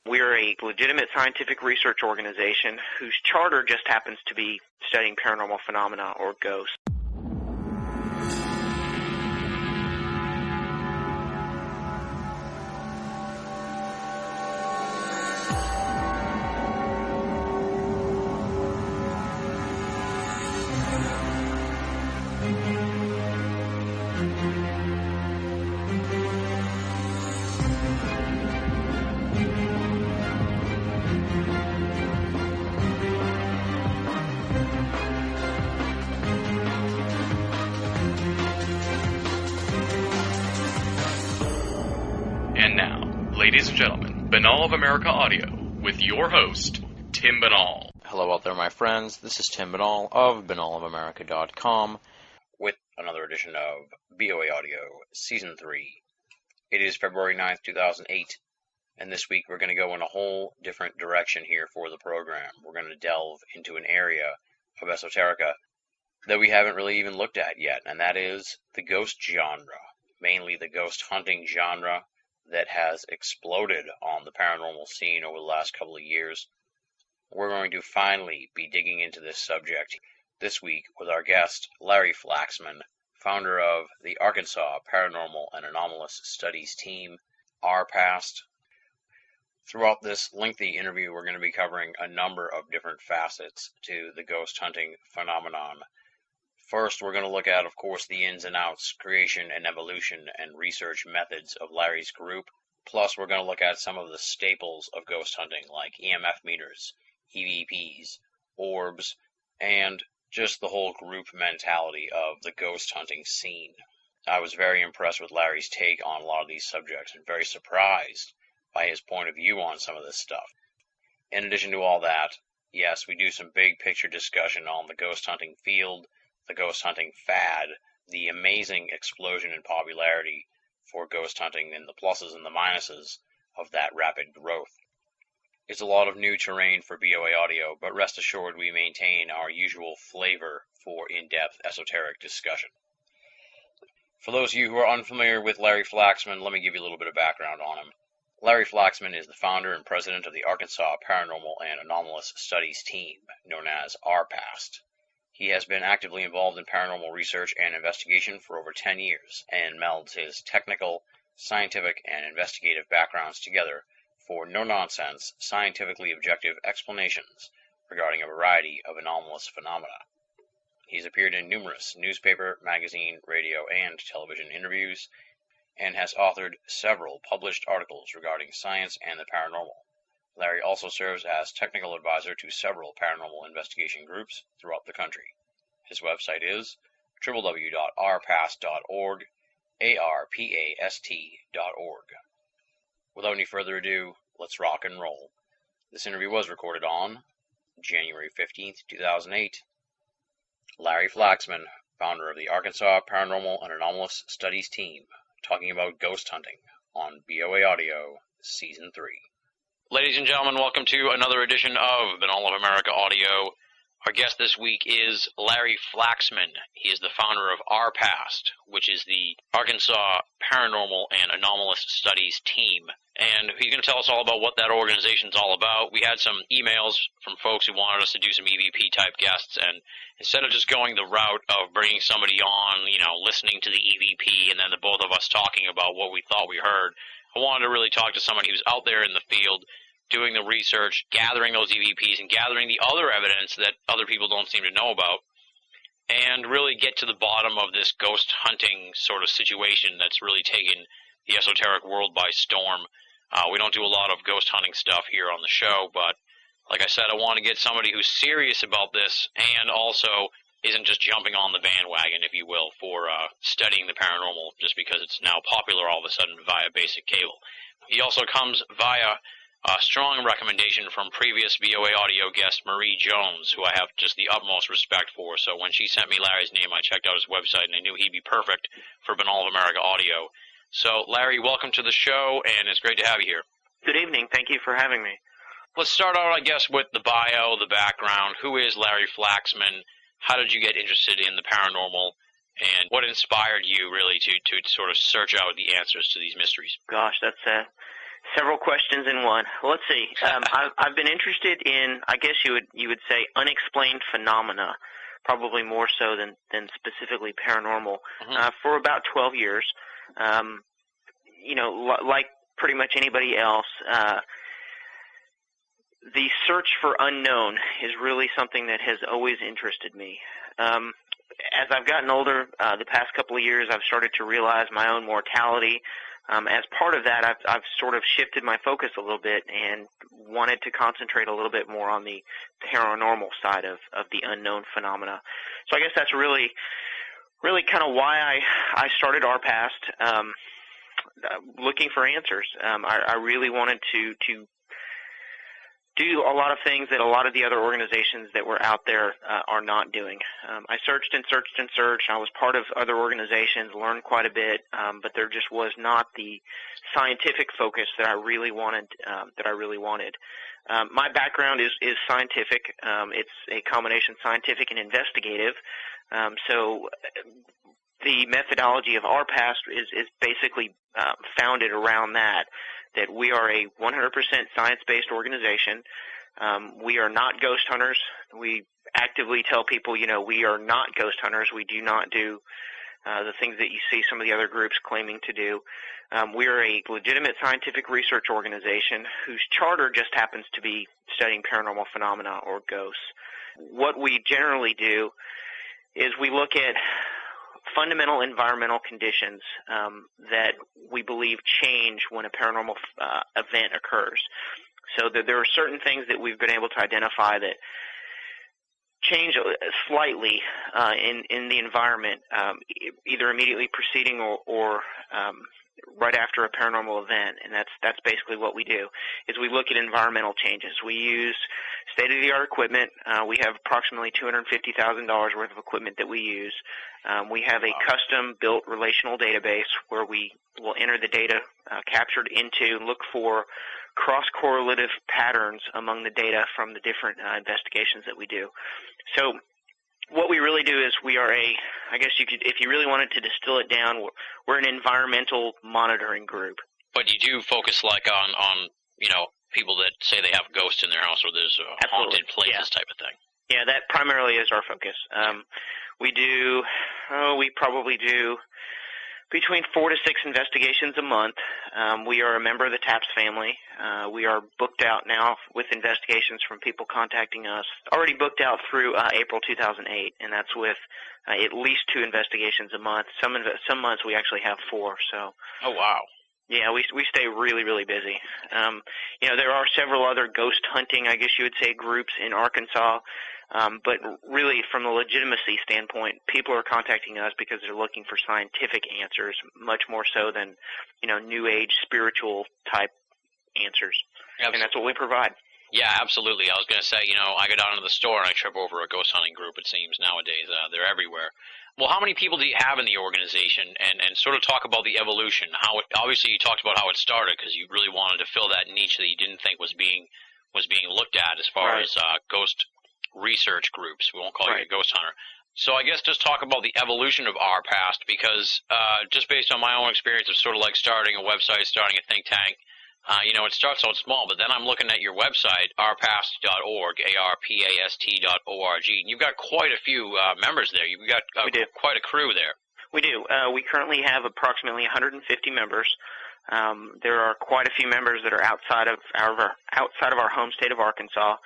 We're a legitimate scientific research organization whose charter just happens to be studying paranormal phenomena or ghosts. And now, ladies and gentlemen, Banal of America Audio, with your host, Tim Banal. Hello out there, my friends. This is Tim Banal of BanalofAmerica.com with another edition of BoAAudio Season 3. It is February 9th, 2008, and this week we're going to go in a whole different direction here for the program. We're going to delve into an area of esoterica that we haven't really even looked at yet, and that is the ghost genre, mainly the ghost hunting genre that has exploded on the paranormal scene over the last couple of years. We're going to finally be digging into this subject this week with our guest, Larry Flaxman, founder of the Arkansas Paranormal and Anomalous Studies team, ARPAST. Throughout this lengthy interview, we're going to be covering a number of different facets to the ghost hunting phenomenon. First, we're going to look at, of course, the ins and outs, creation and evolution, and research methods of Larry's group. Plus, we're going to look at some of the staples of ghost hunting, like EMF meters, EVPs, orbs, and just the whole group mentality of the ghost hunting scene. I was very impressed with Larry's take on a lot of these subjects and very surprised by his point of view on some of this stuff. In addition to all that, yes, we do some big picture discussion on the ghost hunting field, the ghost hunting fad, the amazing explosion in popularity for ghost hunting, and the pluses and the minuses of that rapid growth. It's a lot of new terrain for BoAAudio, but rest assured we maintain our usual flavor for in-depth esoteric discussion. For those of you who are unfamiliar with Larry Flaxman, let me give you a little bit of background on him. Larry Flaxman is the founder and president of the Arkansas Paranormal and Anomalous Studies team, known as ARPAST. He has been actively involved in paranormal research and investigation for over 10 years and melds his technical, scientific, and investigative backgrounds together for no-nonsense, scientifically objective explanations regarding a variety of anomalous phenomena. He's appeared in numerous newspaper, magazine, radio, and television interviews, and has authored several published articles regarding science and the paranormal. Larry also serves as technical advisor to several paranormal investigation groups throughout the country. His website is www.arpast.org, ARPAST.org. Without any further ado, let's rock and roll. This interview was recorded on January 15th, 2008. Larry Flaxman, founder of the Arkansas Paranormal and Anomalous Studies team, talking about ghost hunting on BoAAudio Season 3. Ladies and gentlemen, welcome to another edition of Banal of America Audio. Our guest this week is Larry Flaxman. He is the founder of ARPAST, which is the Arkansas Paranormal and Anomalous Studies team. And he's going to tell us all about what that organization's all about. We had some emails from folks who wanted us to do some EVP-type guests, and instead of just going the route of bringing somebody on, listening to the EVP and then the both of us talking about what we thought we heard, I wanted to really talk to somebody who's out there in the field, doing the research, gathering those EVPs, and gathering the other evidence that other people don't seem to know about, and really get to the bottom of this ghost hunting sort of situation that's really taken the esoteric world by storm. We don't do a lot of ghost hunting stuff here on the show, but like I said, I want to get somebody who's serious about this and also isn't just jumping on the bandwagon, if you will, for studying the paranormal just because it's now popular all of a sudden via basic cable. He also comes via a strong recommendation from previous BoAAudio guest Marie Jones, who I have just the utmost respect for. So when she sent me Larry's name, I checked out his website, and I knew he'd be perfect for Banal of America Audio. So, Larry, welcome to the show, and it's great to have you here. Good evening. Thank you for having me. Let's start out, I guess, with the bio, the background. Who is Larry Flaxman? How did you get interested in the paranormal? And what inspired you, really, to sort of search out the answers to these mysteries? Gosh, that's Several questions in one. Well, let's see. I've been interested in, I guess you would say, unexplained phenomena, probably more so than specifically paranormal, for about 12 years. Like pretty much anybody else, the search for unknown is really something that has always interested me. As I've gotten older, the past couple of years, I've started to realize my own mortality. As part of that, I've sort of shifted my focus a little bit and wanted to concentrate a little bit more on the paranormal side of the unknown phenomena. So I guess that's really kind of why I started ARPAST, looking for answers. I really wanted to do a lot of things that a lot of the other organizations that were out there are not doing. I searched and searched and searched. I was part of other organizations, learned quite a bit, but there just was not the scientific focus that I really wanted. My background is scientific. It's a combination scientific and investigative. So the methodology of ARPAST is basically founded around that we are a 100% science-based organization. We are not ghost hunters. We actively tell people, we are not ghost hunters. We do not do the things that you see some of the other groups claiming to do. We are a legitimate scientific research organization whose charter just happens to be studying paranormal phenomena or ghosts. What we generally do is we look at fundamental environmental conditions that we believe change when a paranormal event occurs. So there are certain things that we've been able to identify that change slightly in the environment, either immediately preceding or right after a paranormal event, and that's basically what we do, is we look at environmental changes. We use state-of-the-art equipment. We have approximately $250,000 worth of equipment that we use. We have a custom-built relational database where we will enter the data captured into and look for cross-correlative patterns among the data from the different investigations that we do. So what we really do is we are I guess you could, if you really wanted to distill it down, we're an environmental monitoring group. But you do focus like on people that say they have ghosts in their house or there's haunted places type of thing. Yeah, that primarily is our focus. We probably do between 4 to 6 investigations a month. We are a member of the TAPS family. We are booked out now with investigations from people contacting us. Already booked out through April 2008, and that's with at least 2 investigations a month. Some months we actually have 4. So. Oh wow. Yeah, we stay really, really busy. There are several other ghost hunting, I guess you would say, groups in Arkansas. But really, from a legitimacy standpoint, people are contacting us because they're looking for scientific answers, much more so than, New Age spiritual type answers. Absolutely. And that's what we provide. Yeah, absolutely. I was going to say, I go down to the store and I trip over a ghost hunting group, it seems, nowadays. They're everywhere. Well, how many people do you have in the organization, and sort of talk about the evolution? Obviously, you talked about how it started because you really wanted to fill that niche that you didn't think was being looked at as far as ghost research groups. We won't call you a ghost hunter. So I guess just talk about the evolution of ARPAST, because just based on my own experience of sort of like starting a website, starting a think tank, it starts out small, but then I'm looking at your website, arpast.org, ARPAST.org, and you've got quite a few members there. You've got quite a crew there. We do. We currently have approximately 150 members. There are quite a few members that are outside of our home state of Arkansas.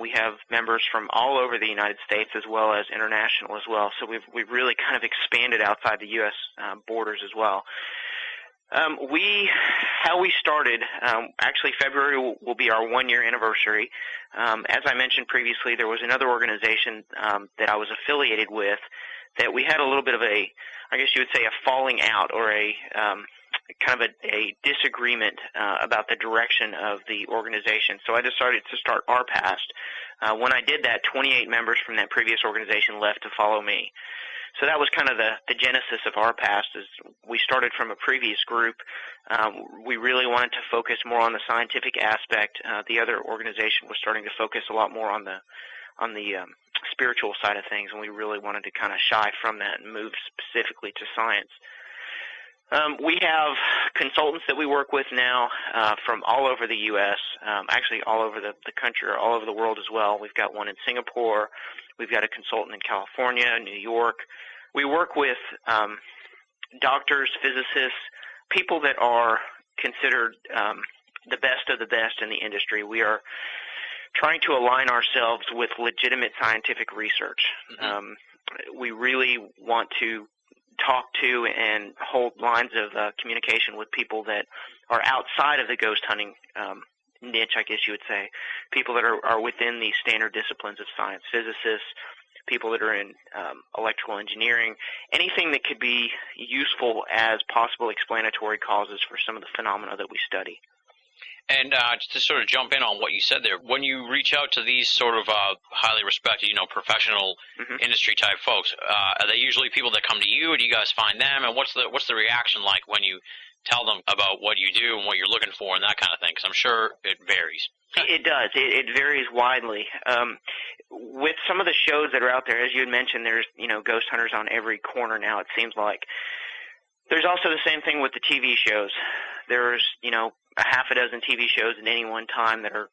We have members from all over the United States as well as international as well. So we've really kind of expanded outside the U.S. Borders as well. How we started, actually February will be our 1-year anniversary. As I mentioned previously, there was another organization that I was affiliated with that we had a little bit of I guess you would say a falling out or a kind of a disagreement about the direction of the organization. So I decided to start ARPAST. When I did that, 28 members from that previous organization left to follow me. So that was kind of the genesis of ARPAST. Is we started from a previous group. We really wanted to focus more on the scientific aspect. The other organization was starting to focus a lot more on the spiritual side of things, and we really wanted to kind of shy from that and move specifically to science. We have consultants that we work with now from all over the U.S., actually all over the country or all over the world as well. We've got one in Singapore. We've got a consultant in California, New York. We work with doctors, physicists, people that are considered the best of the best in the industry. We are trying to align ourselves with legitimate scientific research. We really want to talk to and hold lines of communication with people that are outside of the ghost hunting niche, I guess you would say, people that are within the standard disciplines of science, physicists, people that are in electrical engineering, anything that could be useful as possible explanatory causes for some of the phenomena that we study. And just to sort of jump in on what you said there, when you reach out to these sort of highly respected, professional industry type folks, are they usually people that come to you, or do you guys find them? And what's the reaction like when you tell them about what you do and what you're looking for and that kind of thing? Because I'm sure it varies. It does. It varies widely. With some of the shows that are out there, as you had mentioned, there's ghost hunters on every corner now, it seems like. There's also the same thing with the TV shows. There's, a half a dozen TV shows at any one time that are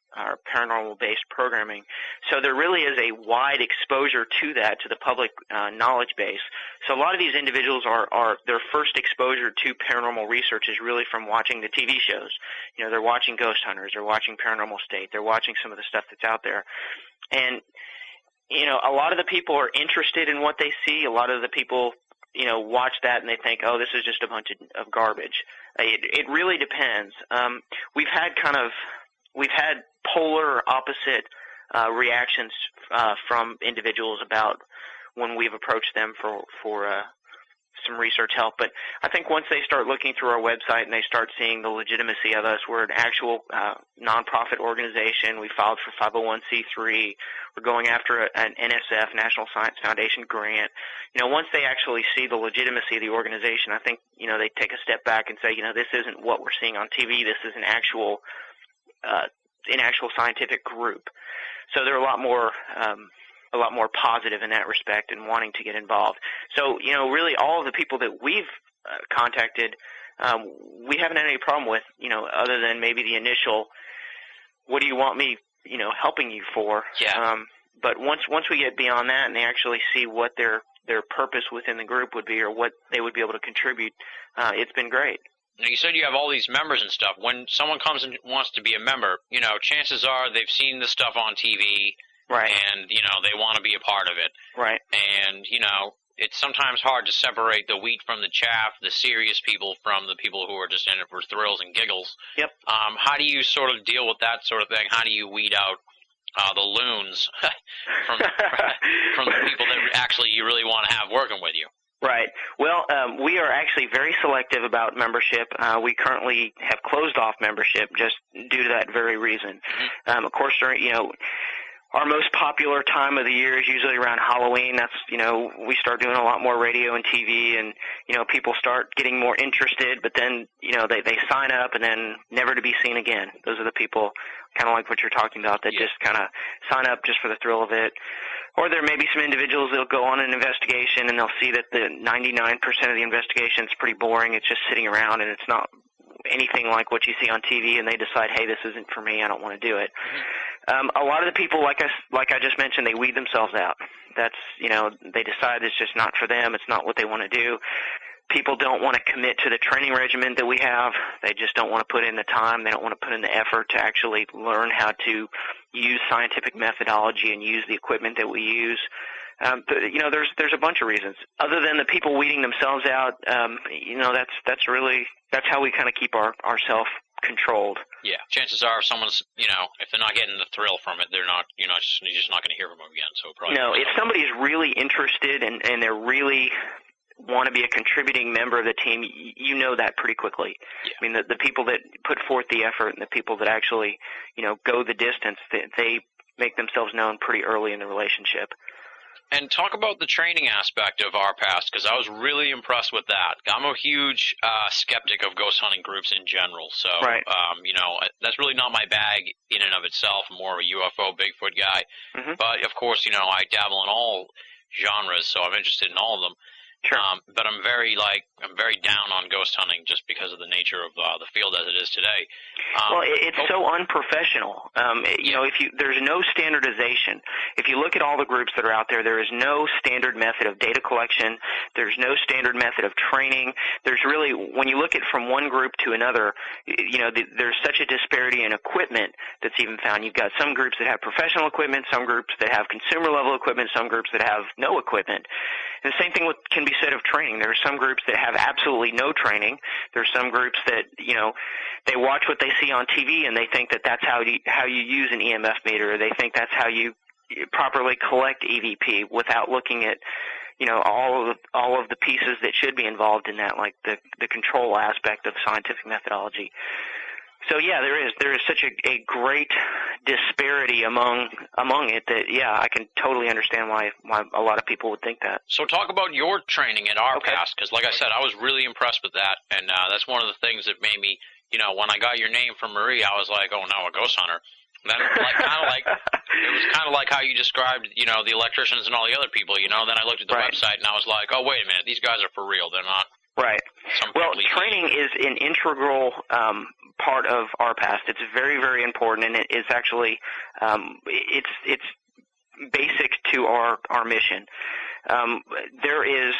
paranormal-based programming. So there really is a wide exposure to that, to the public knowledge base. So a lot of these individuals are their first exposure to paranormal research is really from watching the TV shows. They're watching Ghost Hunters, they're watching Paranormal State, they're watching some of the stuff that's out there. And, a lot of the people are interested in what they see. A lot of the people watch that and they think, oh, this is just a bunch of garbage. It really depends. We've had polar opposite reactions from individuals about when we've approached them for some research help. But I think once they start looking through our website and they start seeing the legitimacy of us, we're an actual nonprofit organization. We filed for 501c3. We're going after an NSF, National Science Foundation grant. Once they actually see the legitimacy of the organization, I think, they take a step back and say, this isn't what we're seeing on TV. This is an actual scientific group. So they're a lot more positive in that respect and wanting to get involved. So, really all of the people that we've contacted, we haven't had any problem with, other than maybe the initial, what do you want me, helping you for? Yeah. But once we get beyond that and they actually see what their purpose within the group would be or what they would be able to contribute, it's been great. Now, you said you have all these members and stuff. When someone comes and wants to be a member, chances are they've seen this stuff on TV. Right. And, they want to be a part of it. Right. And, it's sometimes hard to separate the wheat from the chaff, the serious people from the people who are just in it for thrills and giggles. Yep. How do you sort of deal with that sort of thing? How do you weed out the loons from the people that actually you really want to have working with you? Right. Well, we are actually very selective about membership. We currently have closed off membership just due to that very reason. Of course, our most popular time of the year is usually around Halloween. That's, we start doing a lot more radio and TV and, people start getting more interested, but then, they sign up and then never to be seen again. Those are the people kind of like what you're talking about that just kind of sign up just for the thrill of it. Or there may be some individuals that will go on an investigation and they'll see that the 99% of the investigation is pretty boring. It's just sitting around and it's not anything like what you see on TV, and they decide, hey, this isn't for me, I don't want to do it. A lot of the people, like I just mentioned, they weed themselves out. That's, they decide it's just not for them, it's not what they want to do. People don't want to commit to the training regimen that we have. They just don't want to put in the time. They don't want to put in the effort to actually learn how to use scientific methodology and use the equipment that we use. There's a bunch of reasons. Other than the people weeding themselves out, that's how we kind of keep ourselves controlled. Yeah, chances are if someone's, if they're not getting the thrill from it, you're just not going to hear from them again. So probably no, if somebody's really interested and they're really want to be a contributing member of the team, that pretty quickly. Yeah. I mean, the people that put forth the effort and the people that actually, go the distance, they make themselves known pretty early in the relationship. And talk about the training aspect of ARPAST, because I was really impressed with that. I'm a huge skeptic of ghost hunting groups in general, so right. That's really not my bag in and of itself. I'm more of a UFO, Bigfoot guy. But, of course, I dabble in all genres, so I'm interested in all of them. Sure. But I'm very down on ghost hunting just because of the nature of the field as it is today. Well, it's so unprofessional. There's no standardization. If you look at all the groups that are out there, there is no standard method of data collection. There's no standard method of training. There's really, when you look at from one group to another, there's such a disparity in equipment that's even found. You've got some groups that have professional equipment, some groups that have consumer-level equipment, some groups that have no equipment. And the same thing can be said of training. There are some groups that have absolutely no training. There are some groups that, they watch what they see on TV and they think that that's how you use an EMF meter, or they think that's how you properly collect EVP without looking at, all of the pieces that should be involved in that, like the control aspect of scientific methodology. So yeah, there is such a great disparity among it that I can totally understand why a lot of people would think that. So talk about your training at ARPAST, because like I said, I was really impressed with that, and that's one of the things that made me, when I got your name from Marie, I was like, oh no, a ghost hunter. And then it was kind of like how you described, the electricians and all the other people, Then I looked at the website and I was like, oh wait a minute, these guys are for real. They're not. Right. Well, training is an integral part of ARPAST. It's very, very important, and it is actually it's basic to our mission. There is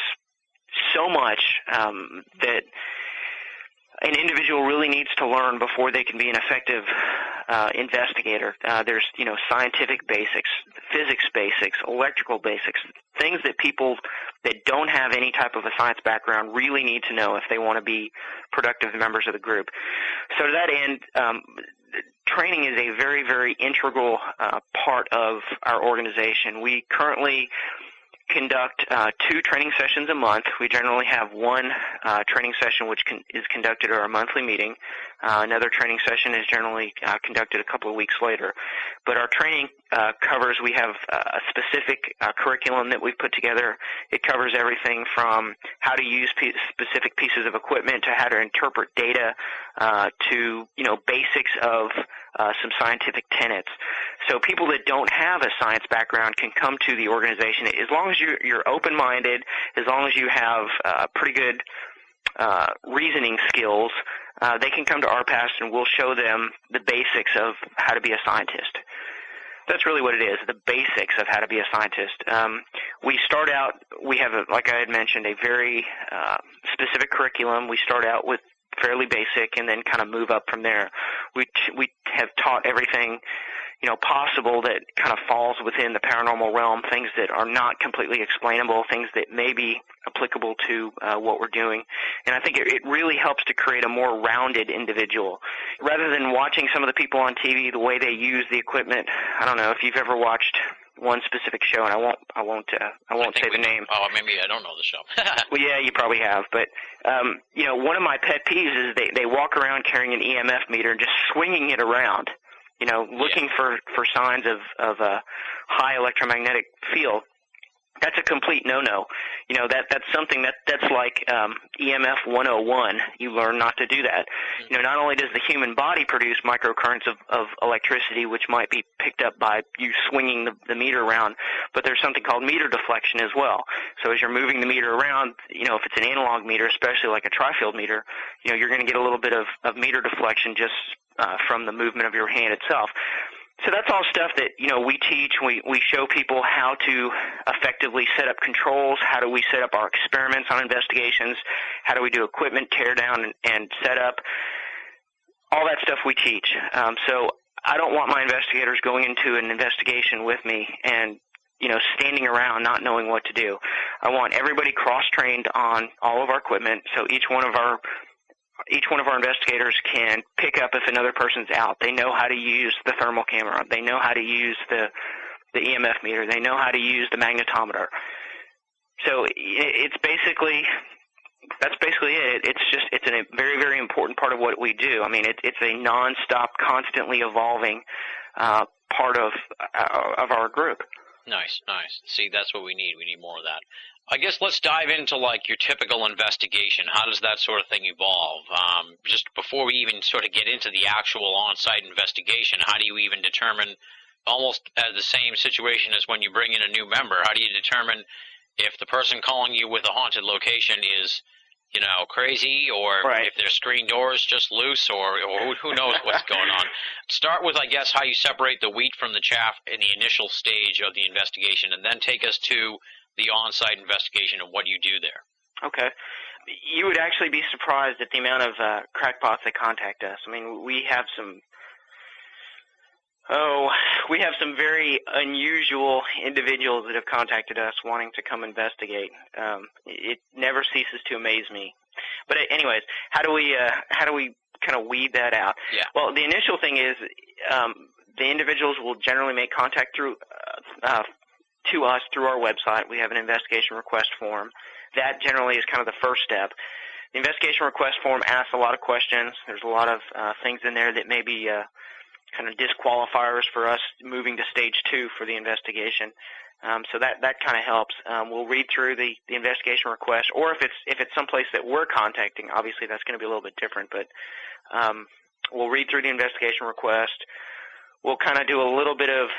so much that an individual really needs to learn before they can be an effective investigator. There's, scientific basics, physics basics, electrical basics, things that people that don't have any type of a science background really need to know if they want to be productive members of the group. So to that end, training is a very, very integral part of our organization. We currently conduct 2 training sessions a month. We generally have one training session which is conducted at our monthly meeting. Another training session is generally conducted a couple of weeks later. But our training covers, we have a specific curriculum that we've put together. It covers everything from how to use specific pieces of equipment to how to interpret data to, basics of some scientific tenets. So people that don't have a science background can come to the organization as long as you're open-minded, as long as you have pretty good reasoning skills. They can come to ARPAST and we'll show them the basics of how to be a scientist. That's really what it is, the basics of how to be a scientist. We start out, we have, like I had mentioned, a very specific curriculum. We start out with fairly basic and then kind of move up from there. We have taught everything possible that kind of falls within the paranormal realm, things that are not completely explainable, things that may be applicable to what we're doing. And I think it really helps to create a more rounded individual. Rather than watching some of the people on TV, the way they use the equipment, I don't know if you've ever watched one specific show, and I won't say the name. Oh, maybe I don't know the show. Well, yeah, you probably have. But one of my pet peeves is they walk around carrying an EMF meter and just swinging it around, looking for signs of a high electromagnetic field. That's a complete no-no. That's something that's like EMF 101. You learn not to do that. Not only does the human body produce microcurrents of electricity, which might be picked up by you swinging the meter around, but there's something called meter deflection as well. So as you're moving the meter around, if it's an analog meter, especially like a tri-field meter, you're going to get a little bit of meter deflection just from the movement of your hand itself. So that's all stuff that, we teach. We show people how to effectively set up controls, how do we set up our experiments on investigations, how do we do equipment teardown and setup. All that stuff we teach. So I don't want my investigators going into an investigation with me and, standing around not knowing what to do. I want everybody cross-trained on all of our equipment, so each one of our investigators can pick up if another person's out. They know how to use the thermal camera. They know how to use the EMF meter. They know how to use the magnetometer. So that's basically it. It's a very, very important part of what we do. I mean, it's a nonstop, constantly evolving part of our group. Nice. See, that's what we need. We need more of that. I guess let's dive into, your typical investigation. How does that sort of thing evolve? Just before we even sort of get into the actual on-site investigation, how do you even determine, almost as the same situation as when you bring in a new member, how do you determine if the person calling you with a haunted location is, you know, crazy, or Right. if their screen door is just loose, or who knows what's going on. Start with, I guess, how you separate the wheat from the chaff in the initial stage of the investigation, and then take us to the on-site investigation and what you do there. Okay. You would actually be surprised at the amount of crackpots that contact us. I mean, we have some very unusual individuals that have contacted us wanting to come investigate. It never ceases to amaze me. But anyways, how do we kind of weed that out? Yeah. Well, the initial thing is the individuals will generally make contact through to us through our website. We have an investigation request form. That generally is kind of the first step. The investigation request form asks a lot of questions. There's a lot of things in there that may be kind of disqualifiers for us moving to stage 2 for the investigation. So that kind of helps. We'll read through the investigation request, or if it's someplace that we're contacting, obviously that's going to be a little bit different. But we'll read through the investigation request. We'll kind of do a little bit of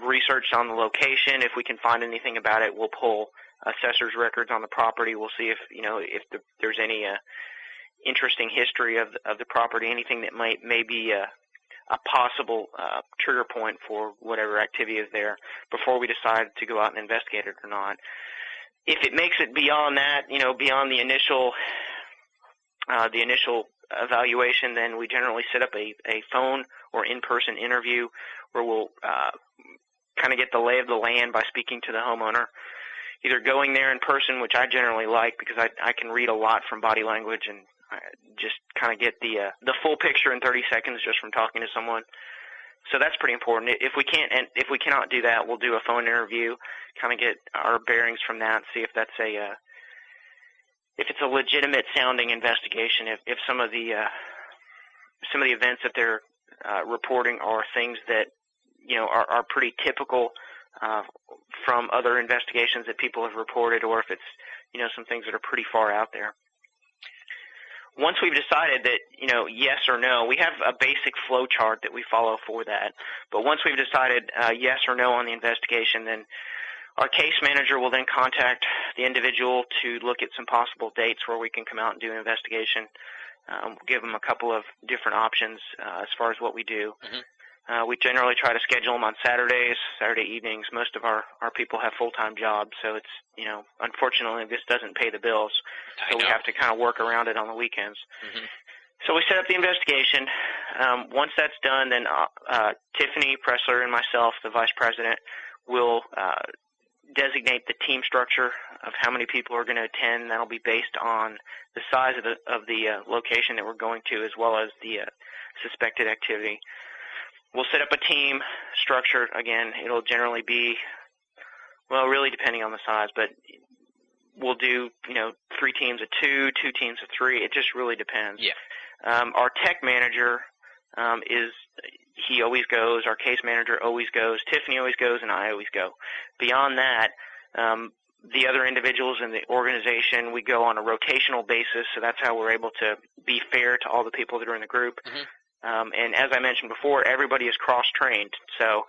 research on the location. If we can find anything about it, we'll pull assessor's records on the property. We'll see if there's any interesting history of the property, anything that may be a possible trigger point for whatever activity is there before we decide to go out and investigate it or not. If it makes it beyond that, beyond the initial evaluation, then we generally set up a phone or in-person interview where we'll kind of get the lay of the land by speaking to the homeowner, either going there in person, which I generally like because I can read a lot from body language and just kind of get the full picture in 30 seconds just from talking to someone. So that's pretty important. If we cannot do that, we'll do a phone interview, kind of get our bearings from that, see if that's if it's a legitimate sounding investigation. If some of the events that they're reporting are things that are pretty typical from other investigations that people have reported, or if it's some things that are pretty far out there. Once we've decided that, yes or no, we have a basic flow chart that we follow for that. But once we've decided yes or no on the investigation, then our case manager will then contact the individual to look at some possible dates where we can come out and do an investigation. Give them a couple of different options as far as what we do. Mm-hmm. We generally try to schedule them on Saturday evenings. Most of our people have full-time jobs, so it's, unfortunately this doesn't pay the bills, so we have to kind of work around it on the weekends. Mm-hmm. So we set up the investigation. Once that's done, then Tiffany Pressler and myself, the vice president, will designate the team structure of how many people are going to attend. That'll be based on the size of the location that we're going to, as well as the suspected activity. We'll set up a team structure. Again, it'll generally be, really depending on the size, but we'll do, 3 teams of 2, 2 teams of 3. It just really depends. Yeah. Our tech manager he always goes. Our case manager always goes. Tiffany always goes, and I always go. Beyond that, the other individuals in the organization, we go on a rotational basis, so that's how we're able to be fair to all the people that are in the group. Mm-hmm. And as I mentioned before, everybody is cross-trained. So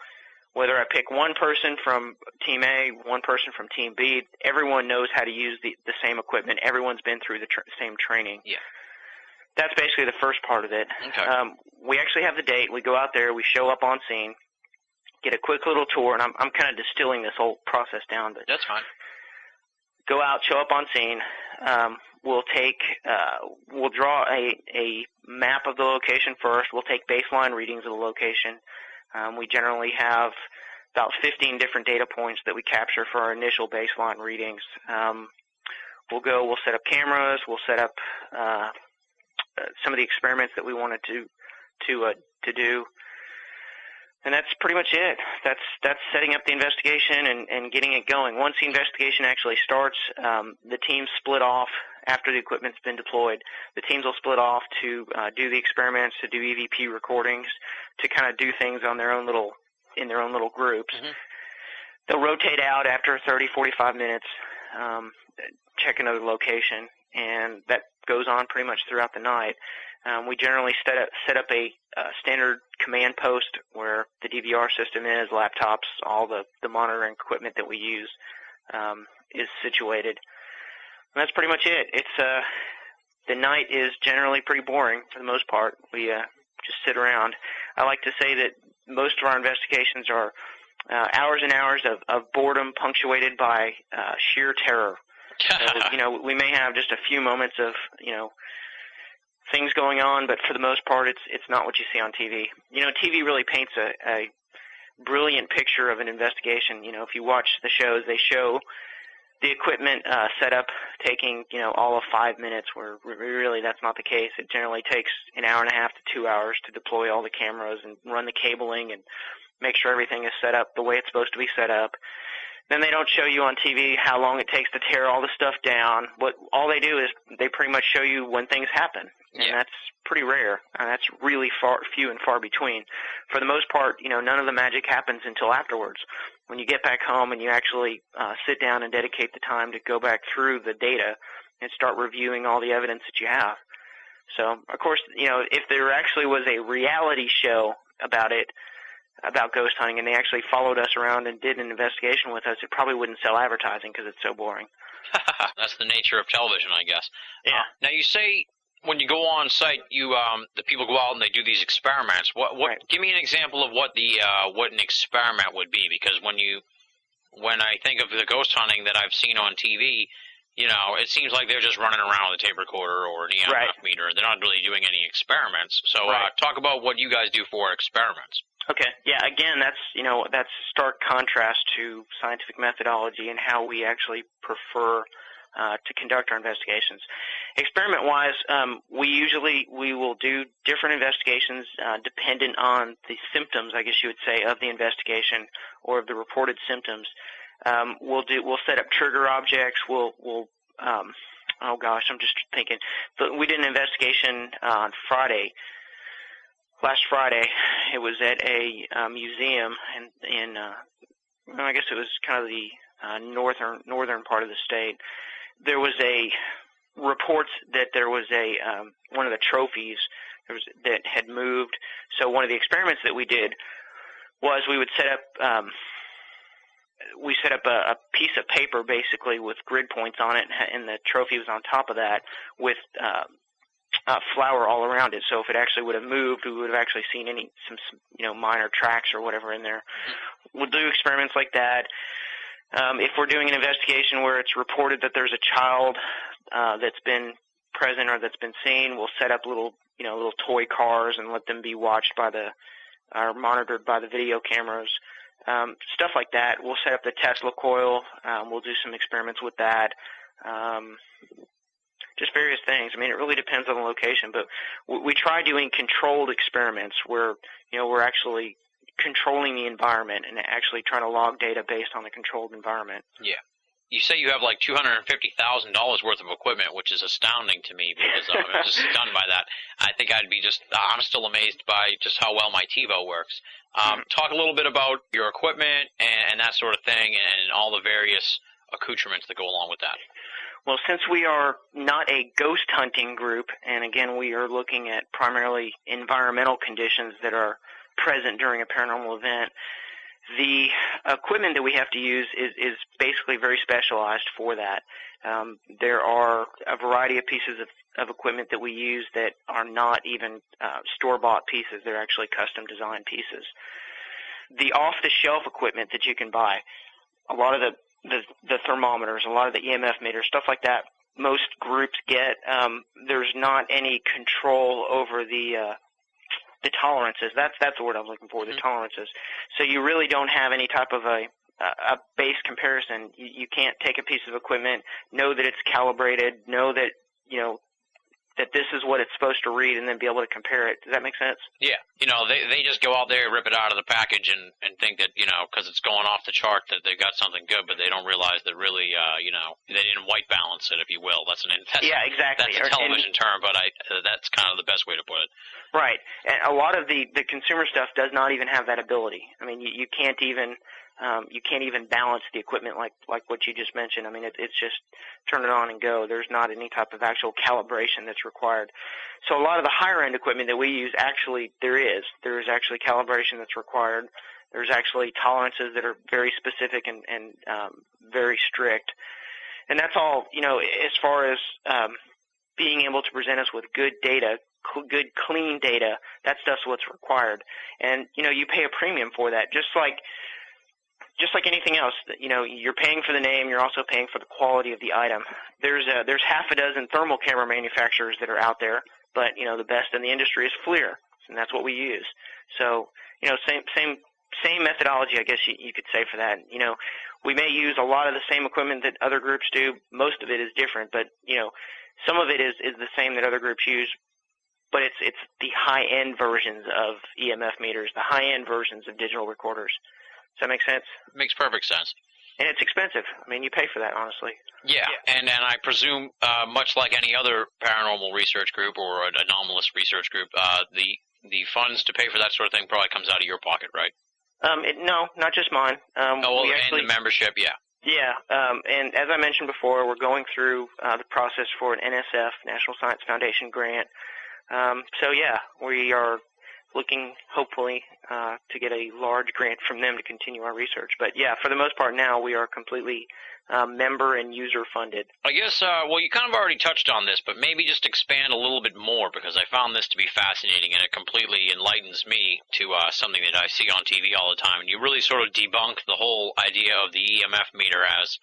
whether I pick one person from Team A, one person from Team B, everyone knows how to use the same equipment. Everyone's been through the same training. Yeah. That's basically the first part of it. Okay. We actually have the date. We go out there. We show up on scene, get a quick little tour, and I'm kind of distilling this whole process down. But that's fine. Go out, show up on scene. We'll draw a map of the location first. We'll take baseline readings of the location. We generally have about 15 different data points that we capture for our initial baseline readings. We'll set up cameras. We'll set up some of the experiments that we wanted to do. And that's pretty much it. That's setting up the investigation and getting it going. Once the investigation actually starts, the teams split off after the equipment's been deployed. The teams will split off to do the experiments, to do EVP recordings, to kind of do things in their own little groups. Mm-hmm. They'll rotate out after 30, 45 minutes, check another location, and that goes on pretty much throughout the night. We generally set up a standard command post where the DVR system is, laptops, all the monitoring equipment that we use. is situated. And that's pretty much it. It's the night is generally pretty boring for the most part. We just sit around. I like to say that most of our investigations are hours and hours of boredom punctuated by sheer terror. So, we may have just a few moments of, things going on, but for the most part, it's not what you see on TV. TV really paints a brilliant picture of an investigation. If you watch the shows, they show the equipment setup taking, all of 5 minutes, where really that's not the case. It generally takes an hour and a half to 2 hours to deploy all the cameras and run the cabling and make sure everything is set up the way it's supposed to be set up. Then they don't show you on TV how long it takes to tear all the stuff down. All they do is they pretty much show you when things happen, and that's pretty rare. That's really few and far between. For the most part, none of the magic happens until afterwards. When you get back home and you actually sit down and dedicate the time to go back through the data and start reviewing all the evidence that you have. So, of course, if there actually was a reality show about ghost hunting, and they actually followed us around and did an investigation with us, it probably wouldn't sell advertising because it's so boring. That's the nature of television, I guess. Yeah. Now, you say when you go on site, the people go out and they do these experiments. Right. Give me an example of what an experiment would be, because when I think of the ghost hunting that I've seen on TV, it seems like they're just running around with a tape recorder or an EMF meter. They're not really doing any experiments. So talk about what you guys do for experiments. Okay. Yeah. Again, that's stark contrast to scientific methodology and how we actually prefer to conduct our investigations. Experiment-wise, we will do different investigations dependent on the symptoms, I guess you would say, of the investigation or of the reported symptoms. We'll set up trigger objects. Oh gosh, I'm just thinking. But we did an investigation on last Friday. It was at a museum in I guess it was kind of the northern part of the state. There was reports that there was one of the trophies that had moved. So one of the experiments that we did was we would set up a piece of paper basically with grid points on it, and the trophy was on top of that with flour all around it. So if it actually would have moved, we would have actually seen some minor tracks or whatever in there. We'll do experiments like that. If we're doing an investigation where it's reported that there's a child that's been present or that's been seen, we'll set up little toy cars and let them be watched or monitored by the video cameras. Stuff like that. We'll set up the Tesla coil. We'll do some experiments with that. Just various things. I mean, it really depends on the location, but we try doing controlled experiments where, we're actually controlling the environment and actually trying to log data based on the controlled environment. Yeah. You say you have like $250,000 worth of equipment, which is astounding to me because I'm just stunned by that. I think I'm still amazed by just how well my TiVo works. Talk a little bit about your equipment and that sort of thing and all the various accoutrements that go along with that. Well, since we are not a ghost hunting group, and again, we are looking at primarily environmental conditions that are present during a paranormal event, the equipment that we have to use is basically very specialized for that. There are a variety of pieces of equipment that we use that are not even store-bought pieces. They're actually custom designed pieces. The off-the-shelf equipment that you can buy, a lot of the thermometers, a lot of the EMF meters, stuff like that, most groups get. There's not any control over the tolerances. That's the word I was looking for, the tolerances. So you really don't have any type of a base comparison. You can't take a piece of equipment, know that it's calibrated, know that, that this is what it's supposed to read, and then be able to compare it. Does that make sense? Yeah. They just go out there, rip it out of the package and think that, because it's going off the chart that they've got something good, but they don't realize that really, they didn't white balance it, if you will. Yeah, exactly. That's a television term, but that's kind of the best way to put it. Right. And a lot of the consumer stuff does not even have that ability. I mean, you can't even balance the equipment like what you just mentioned. I mean, it's just turn it on and go. There's not any type of actual calibration that's required. So a lot of the higher end equipment that we use, actually, there is actually calibration that's required. There's actually tolerances that are very specific and very strict. And that's all, as far as being able to present us with good data, good, clean data, that stuff's what's required. And, you pay a premium for that, just like anything else. You're paying for the name, you're also paying for the quality of the item. There's half a dozen thermal camera manufacturers that are out there, but, the best in the industry is FLIR, and that's what we use. So, same methodology, I guess you could say for that. We may use a lot of the same equipment that other groups do. Most of it is different, but, some of it is the same that other groups use, but it's the high-end versions of EMF meters, the high-end versions of digital recorders. Does that make sense? Makes perfect sense. And it's expensive. I mean, you pay for that, honestly. Yeah, and I presume, much like any other paranormal research group or an anomalous research group, the funds to pay for that sort of thing probably comes out of your pocket, right? No, not just mine. And the membership, yeah. Yeah, and as I mentioned before, we're going through the process for an NSF, National Science Foundation grant. So, yeah, we are looking, hopefully, to get a large grant from them to continue our research. But, yeah, for the most part now, we are completely member and user funded. I guess, you kind of already touched on this, but maybe just expand a little bit more, because I found this to be fascinating, and it completely enlightens me to something that I see on TV all the time. And you really sort of debunked the whole idea of the EMF meter as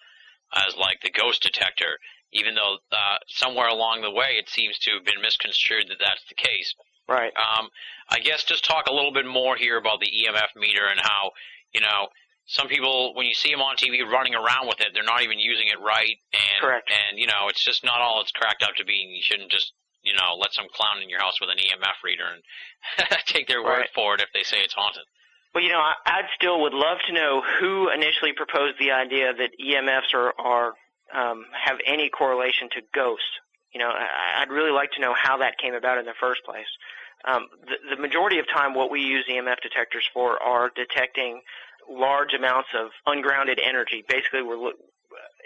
like the ghost detector, even though somewhere along the way it seems to have been misconstrued that that's the case. Right. I guess just talk a little bit more here about the EMF meter and how, some people, when you see them on TV running around with it, they're not even using it right. And, correct. And, it's just not all it's cracked up to be. And you shouldn't just, let some clown in your house with an EMF reader and take their word for it if they say it's haunted. Well, I still would love to know who initially proposed the idea that EMFs are have any correlation to ghosts. I'd really like to know how that came about in the first place. The majority of time what we use EMF detectors for are detecting large amounts of ungrounded energy. Basically, we're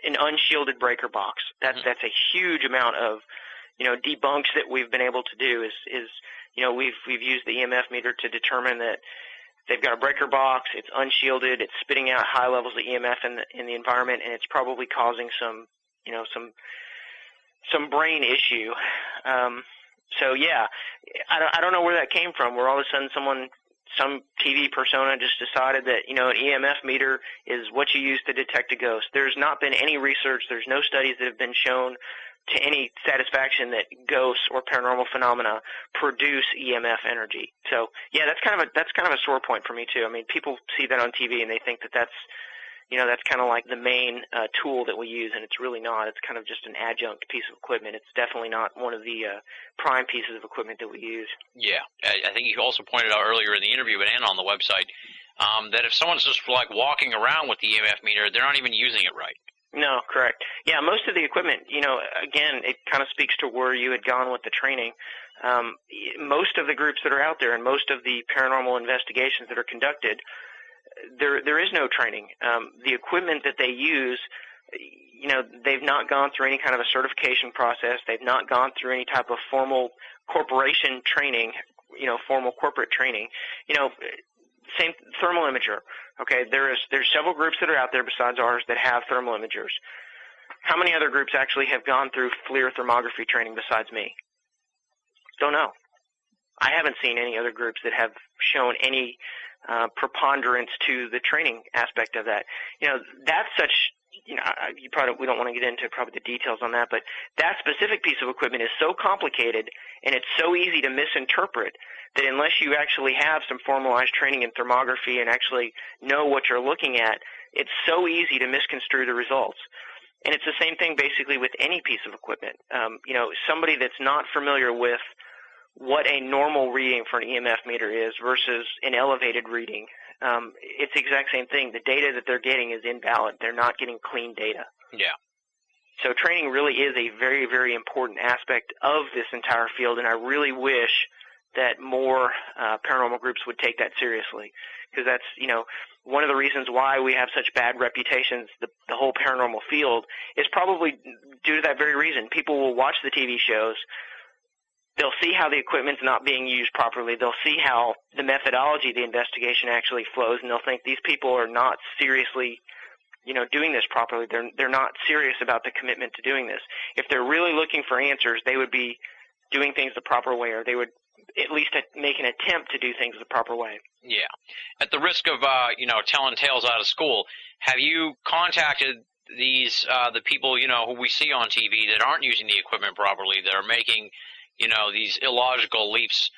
an unshielded breaker box. That's a huge amount of debunks that we've been able to do. We've used the EMF meter to determine that they've got a breaker box, it's unshielded, it's spitting out high levels of EMF in the environment, and it's probably causing some brain issue. So yeah, I don't know where that came from, where all of a sudden some TV persona just decided that, an EMF meter is what you use to detect a ghost. There's not been any research, there's no studies that have been shown to any satisfaction that ghosts or paranormal phenomena produce EMF energy. So yeah, that's kind of a sore point for me too. I mean, people see that on TV and they think that that's kind of like the main tool that we use, and it's really not. It's kind of just an adjunct piece of equipment. It's definitely not one of the prime pieces of equipment that we use. Yeah, I think you also pointed out earlier in the interview and on the website that if someone's just like walking around with the EMF meter, they're not even using it right. No, correct. Yeah, most of the equipment, again, it kind of speaks to where you had gone with the training. Most of the groups that are out there and most of the paranormal investigations that are conducted, there is no training. The equipment that they use, they've not gone through any kind of a certification process. They've not gone through any type of formal corporation training, formal corporate training. Same thermal imager. Okay, there's several groups that are out there besides ours that have thermal imagers. How many other groups actually have gone through FLIR thermography training besides me? Don't know. I haven't seen any other groups that have shown any preponderance to the training aspect of that. That's such, we don't want to get into probably the details on that, but that specific piece of equipment is so complicated and it's so easy to misinterpret that unless you actually have some formalized training in thermography and actually know what you're looking at, it's so easy to misconstrue the results. And it's the same thing basically with any piece of equipment. Somebody that's not familiar with what a normal reading for an EMF meter is versus an elevated reading, it's the exact same thing. The data that they're getting is invalid. They're not getting clean data. Yeah. So training really is a very, very important aspect of this entire field, and I really wish that more paranormal groups would take that seriously, because that's, one of the reasons why we have such bad reputations, the whole paranormal field, is probably due to that very reason. People will watch the TV shows, they'll see how the equipment's not being used properly. They'll see how the methodology of the investigation actually flows, and they'll think these people are not seriously, doing this properly. They're not serious about the commitment to doing this. If they're really looking for answers, they would be doing things the proper way, or they would at least make an attempt to do things the proper way. Yeah. At the risk of, telling tales out of school, have you contacted these the people, who we see on TV that aren't using the equipment properly, that are making, these illogical leaps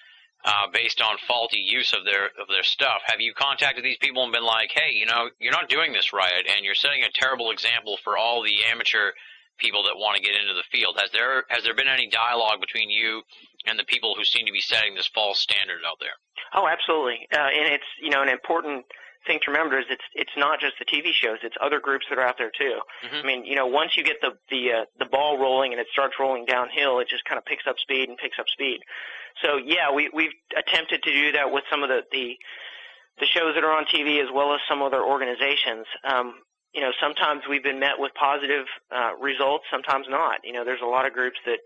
based on faulty use of their stuff? Have you contacted these people and been like, hey, you're not doing this right, and you're setting a terrible example for all the amateur people that want to get into the field? Has there been any dialogue between you and the people who seem to be setting this false standard out there? Oh, absolutely. And it's, an important thing to remember is it's not just the TV shows, it's other groups that are out there too. Mm-hmm. I mean, once you get the ball rolling and it starts rolling downhill, it just kind of picks up speed. So yeah, we've attempted to do that with some of the shows that are on TV as well as some other organizations. Sometimes we've been met with positive results, sometimes not. There's a lot of groups that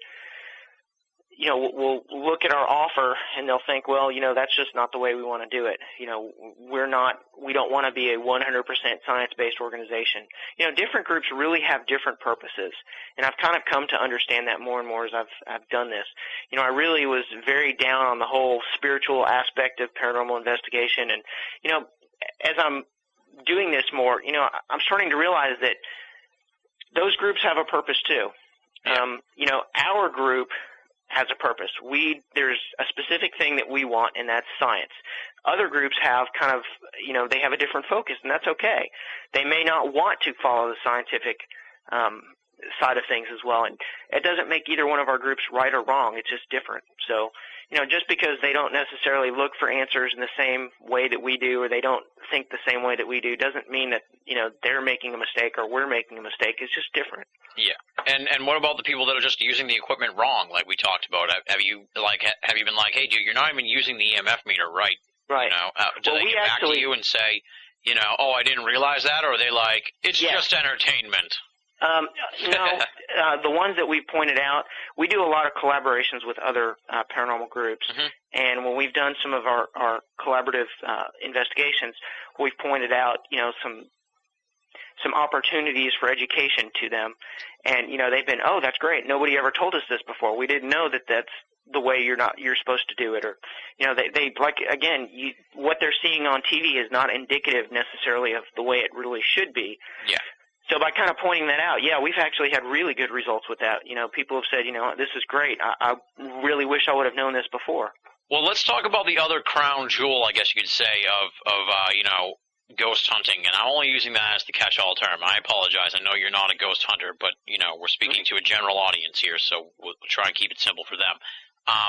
will look at our offer and they'll think, well, that's just not the way we want to do it. We don't want to be a 100% science-based organization. Different groups really have different purposes, and I've kind of come to understand that more and more as I've done this. I really was very down on the whole spiritual aspect of paranormal investigation, and, as I'm doing this more, I'm starting to realize that those groups have a purpose too. Our group has a purpose. There's a specific thing that we want, and that's science. Other groups have kind of, they have a different focus, and that's okay. They may not want to follow the scientific side of things as well, and it doesn't make either one of our groups right or wrong. It's just different. So, just because they don't necessarily look for answers in the same way that we do, or they don't think the same way that we do, doesn't mean that, they're making a mistake or we're making a mistake. It's just different. Yeah. And what about the people that are just using the equipment wrong, like we talked about? Have you been like, hey, dude, you're not even using the EMF meter right? Right. Do they get back to you and say, oh, I didn't realize that, or are they like, it's just entertainment? No, the ones that we pointed out, we do a lot of collaborations with other paranormal groups, mm-hmm. and when we've done some of our collaborative investigations, we've pointed out, some opportunities for education to them, and they've been, oh, that's great. Nobody ever told us this before. We didn't know that that's the way you're supposed to do it, or they like, again, what they're seeing on TV is not indicative necessarily of the way it really should be. Yeah. So by kind of pointing that out, we've actually had really good results with that. People have said, this is great. I really wish I would have known this before. Well, let's talk about the other crown jewel, I guess you could say, of ghost hunting. And I'm only using that as the catch-all term. I apologize. I know you're not a ghost hunter, but, we're speaking to a general audience here, so we'll try and keep it simple for them.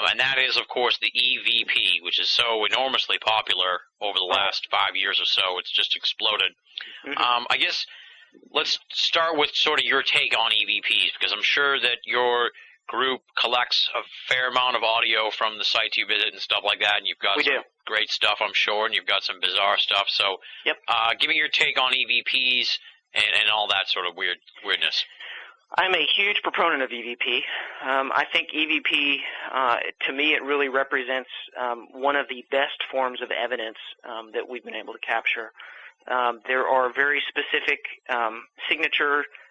And that is, of course, the EVP, which is so enormously popular over the last 5 years or so. It's just exploded. Mm-hmm. I guess let's start with sort of your take on EVPs, because I'm sure that your group collects a fair amount of audio from the sites you visit and stuff like that, and you've got some great stuff, I'm sure, and you've got some bizarre stuff. So give me your take on EVPs and all that sort of weirdness. I'm a huge proponent of EVP. I think EVP, to me, it really represents one of the best forms of evidence that we've been able to capture. There are very specific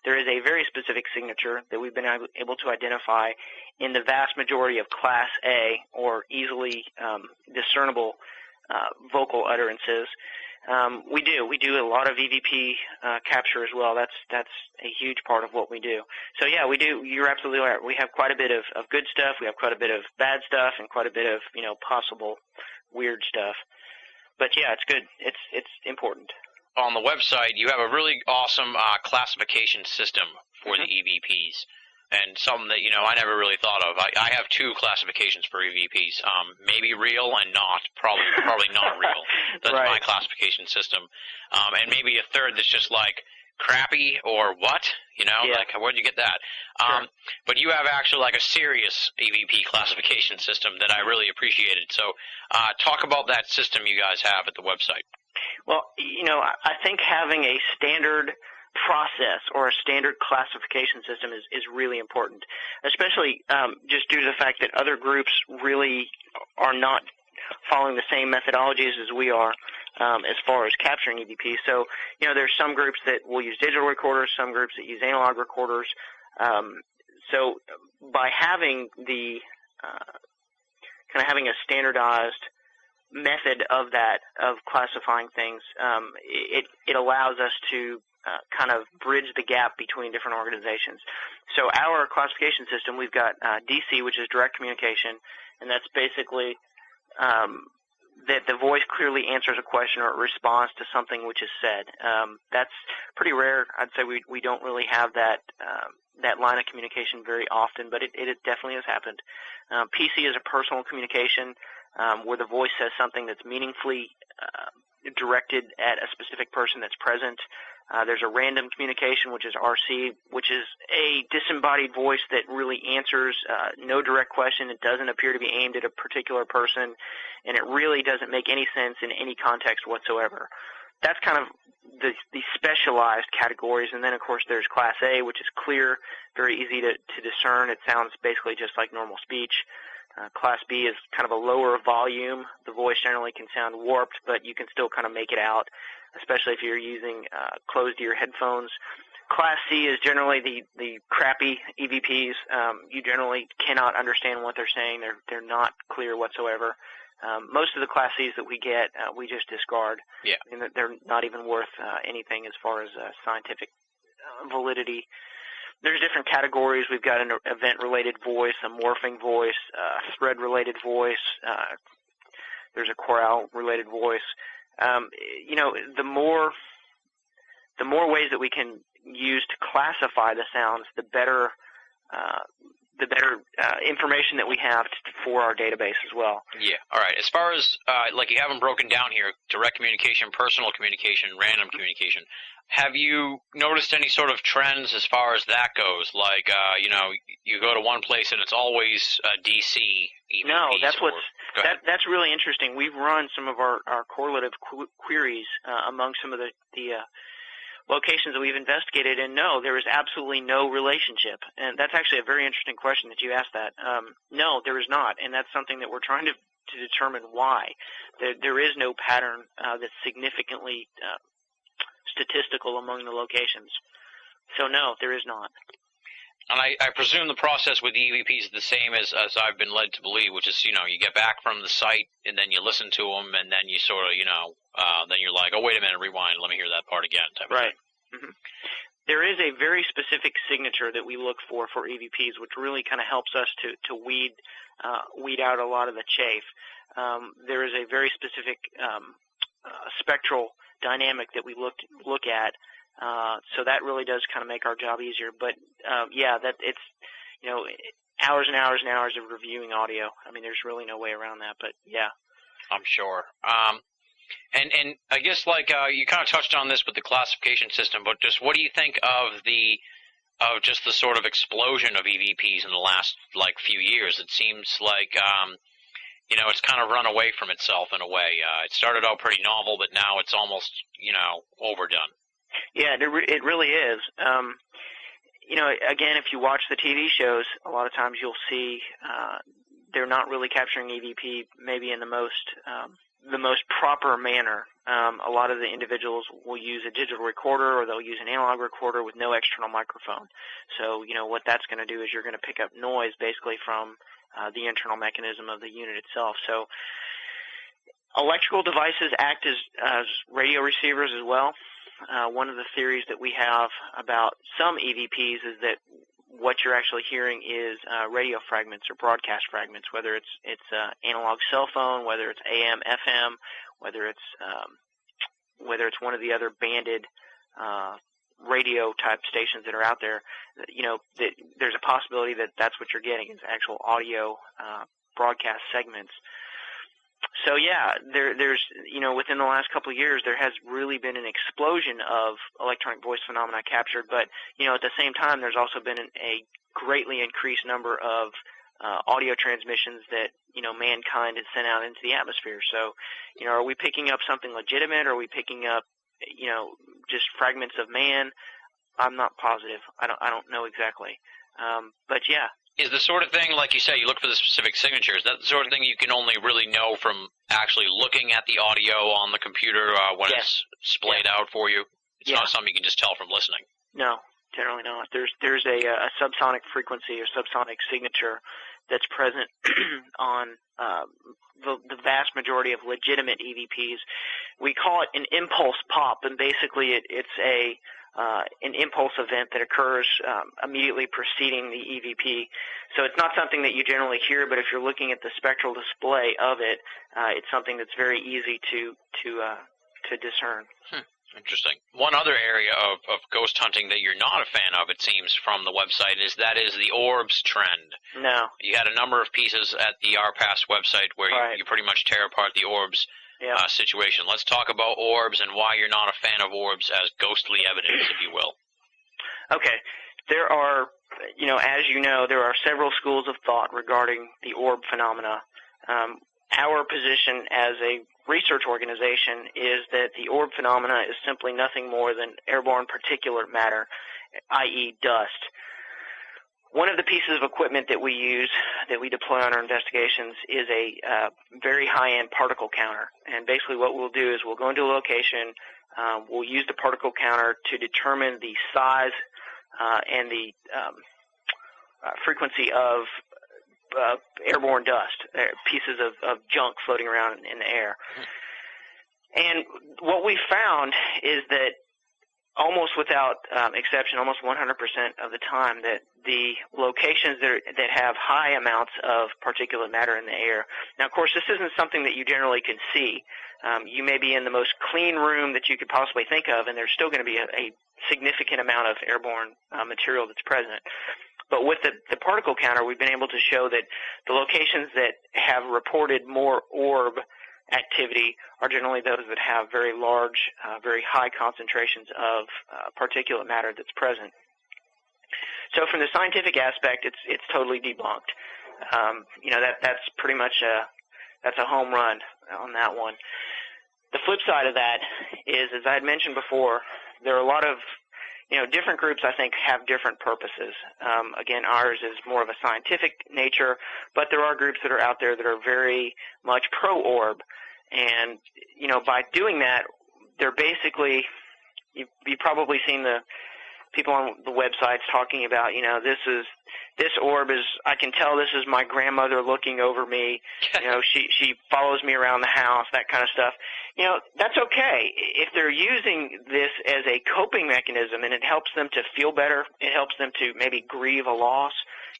there is a very specific signature that we've been able to identify in the vast majority of Class A, or easily discernible vocal utterances. We do a lot of EVP capture as well. That's a huge part of what we do. So we do. You're absolutely right. We have quite a bit of good stuff. We have quite a bit of bad stuff, and quite a bit of possible weird stuff. But it's good. It's important. On the website, you have a really awesome classification system for the EVPs, and something that I never really thought of. I have two classifications for EVPs: maybe real and not. Probably not real. That's my classification system, and maybe a third that's just like crappy or what? Like where'd you get that? Sure. But you have actually like a serious EVP classification system that I really appreciated. So talk about that system you guys have at the website. Well, I think having a standard process or a standard classification system is really important, especially just due to the fact that other groups really are not following the same methodologies as we are as far as capturing EVP. So, there's some groups that will use digital recorders, some groups that use analog recorders. So by having the kind of having a standardized method of classifying things, it allows us to kind of bridge the gap between different organizations. So our classification system, we've got DC, which is direct communication, and that's basically that the voice clearly answers a question or responds to something which is said. That's pretty rare. I'd say we don't really have that line of communication very often, but it definitely has happened. PC is a personal communication where the voice says something that's meaningfully directed at a specific person that's present. There's a random communication, which is RC, which is a disembodied voice that really answers no direct question. It doesn't appear to be aimed at a particular person, and it really doesn't make any sense in any context whatsoever. That's kind of the specialized categories. And then, of course, there's Class A, which is clear, very easy to discern. It sounds basically just like normal speech. Class B is kind of a lower volume. The voice generally can sound warped, but you can still kind of make it out, especially if you're using closed-ear headphones. Class C is generally the crappy EVPs. You generally cannot understand what they're saying. They're not clear whatsoever. Most of the Class Cs that we get, we just discard. Yeah. And they're not even worth anything as far as scientific validity. There's different categories. We've got an event-related voice, a morphing voice, a thread-related voice. There's a chorale-related voice. The more ways that we can use to classify the sounds, the better information that we have for our database as well. Yeah. All right. As far as like you have them broken down here: direct communication, personal communication, random communication. Have you noticed any sort of trends as far as that goes? Like, you go to one place and it's always DC EVPs. No, that's really interesting. We've run some of our correlative queries among some of the locations that we've investigated, and no, there is absolutely no relationship. And that's actually a very interesting question that you asked that. No, there is not, and that's something that we're trying to determine why. There is no pattern that's significantly statistical among the locations. So no, there is not. And I presume the process with the EVPs is the same as I've been led to believe, which is, you get back from the site and then you listen to them and then you sort of, then you're like, oh, wait a minute, rewind, let me hear that part again. Right. Mm-hmm. There is a very specific signature that we look for EVPs, which really kind of helps us to weed out a lot of the chafe. There is a very specific spectral dynamic that we look at, so that really does kind of make our job easier. But that it's hours and hours and hours of reviewing audio. I mean, there's really no way around that. But yeah, I'm sure. And I guess you kind of touched on this with the classification system, but just what do you think of just the sort of explosion of EVPs in the last few years? It seems like it's kind of run away from itself in a way. It started out pretty novel, but now it's almost, overdone. Yeah, it really is. Again, if you watch the TV shows, a lot of times you'll see they're not really capturing EVP maybe in the most proper manner. A lot of the individuals will use a digital recorder or they'll use an analog recorder with no external microphone. So, what that's going to do is you're going to pick up noise basically from the internal mechanism of the unit itself. So electrical devices act as radio receivers as well. One of the theories that we have about some EVPs is that what you're actually hearing is radio fragments or broadcast fragments, whether it's analog cell phone, whether it's AM, FM, whether it's one of the other banded radio type stations that are out there. There's a possibility that that's what you're getting is actual audio broadcast segments. So yeah, there's within the last couple of years there has really been an explosion of electronic voice phenomena captured, but at the same time there's also been a greatly increased number of audio transmissions that mankind has sent out into the atmosphere. So are we picking up something legitimate, or are we picking up just fragments of man? I'm not positive. I don't know exactly. But yeah. Is the sort of thing, like you say, you look for the specific signatures, that the sort of thing you can only really know from actually looking at the audio on the computer when it's splayed out for you? It's not something you can just tell from listening. No, generally not. There's a subsonic frequency or subsonic signature that's present on the vast majority of legitimate EVPs. We call it an impulse pop, and basically it's an impulse event that occurs immediately preceding the EVP. So it's not something that you generally hear, but if you're looking at the spectral display of it, it's something that's very easy to discern. Interesting. One other area of ghost hunting that you're not a fan of, it seems, from the website, is the orbs trend. No. You had a number of pieces at the ARPAST website where you pretty much tear apart the orbs situation. Let's talk about orbs and why you're not a fan of orbs as ghostly evidence, if you will. Okay. There are, as you know, there are several schools of thought regarding the orb phenomena. Our position as a research organization is that the orb phenomena is simply nothing more than airborne particulate matter, i.e. dust. One of the pieces of equipment that we use, that we deploy on our investigations, is a very high-end particle counter. And basically what we'll do is we'll go into a location, we'll use the particle counter to determine the size and the frequency of airborne dust, pieces of junk floating around in the air. And what we found is that almost without exception, almost 100% of the time, that the locations that have high amounts of particulate matter in the air. Now, of course, this isn't something that you generally can see. You may be in the most clean room that you could possibly think of, and there's still going to be a significant amount of airborne material that's present. But with the particle counter, we've been able to show that the locations that have reported more orb activity are generally those that have very large, very high concentrations of particulate matter that's present. So from the scientific aspect, it's totally debunked. That's pretty much that's a home run on that one. The flip side of that is, as I had mentioned before, there are a lot of different groups, I think, have different purposes. Again, ours is more of a scientific nature, but there are groups that are out there that are very much pro-orb. And, by doing that, they're basically, you've probably seen the people on the websites talking about, this orb is, I can tell this is my grandmother looking over me. She follows me around the house, that kind of stuff. That's okay. If they're using this as a coping mechanism and it helps them to feel better, it helps them to maybe grieve a loss,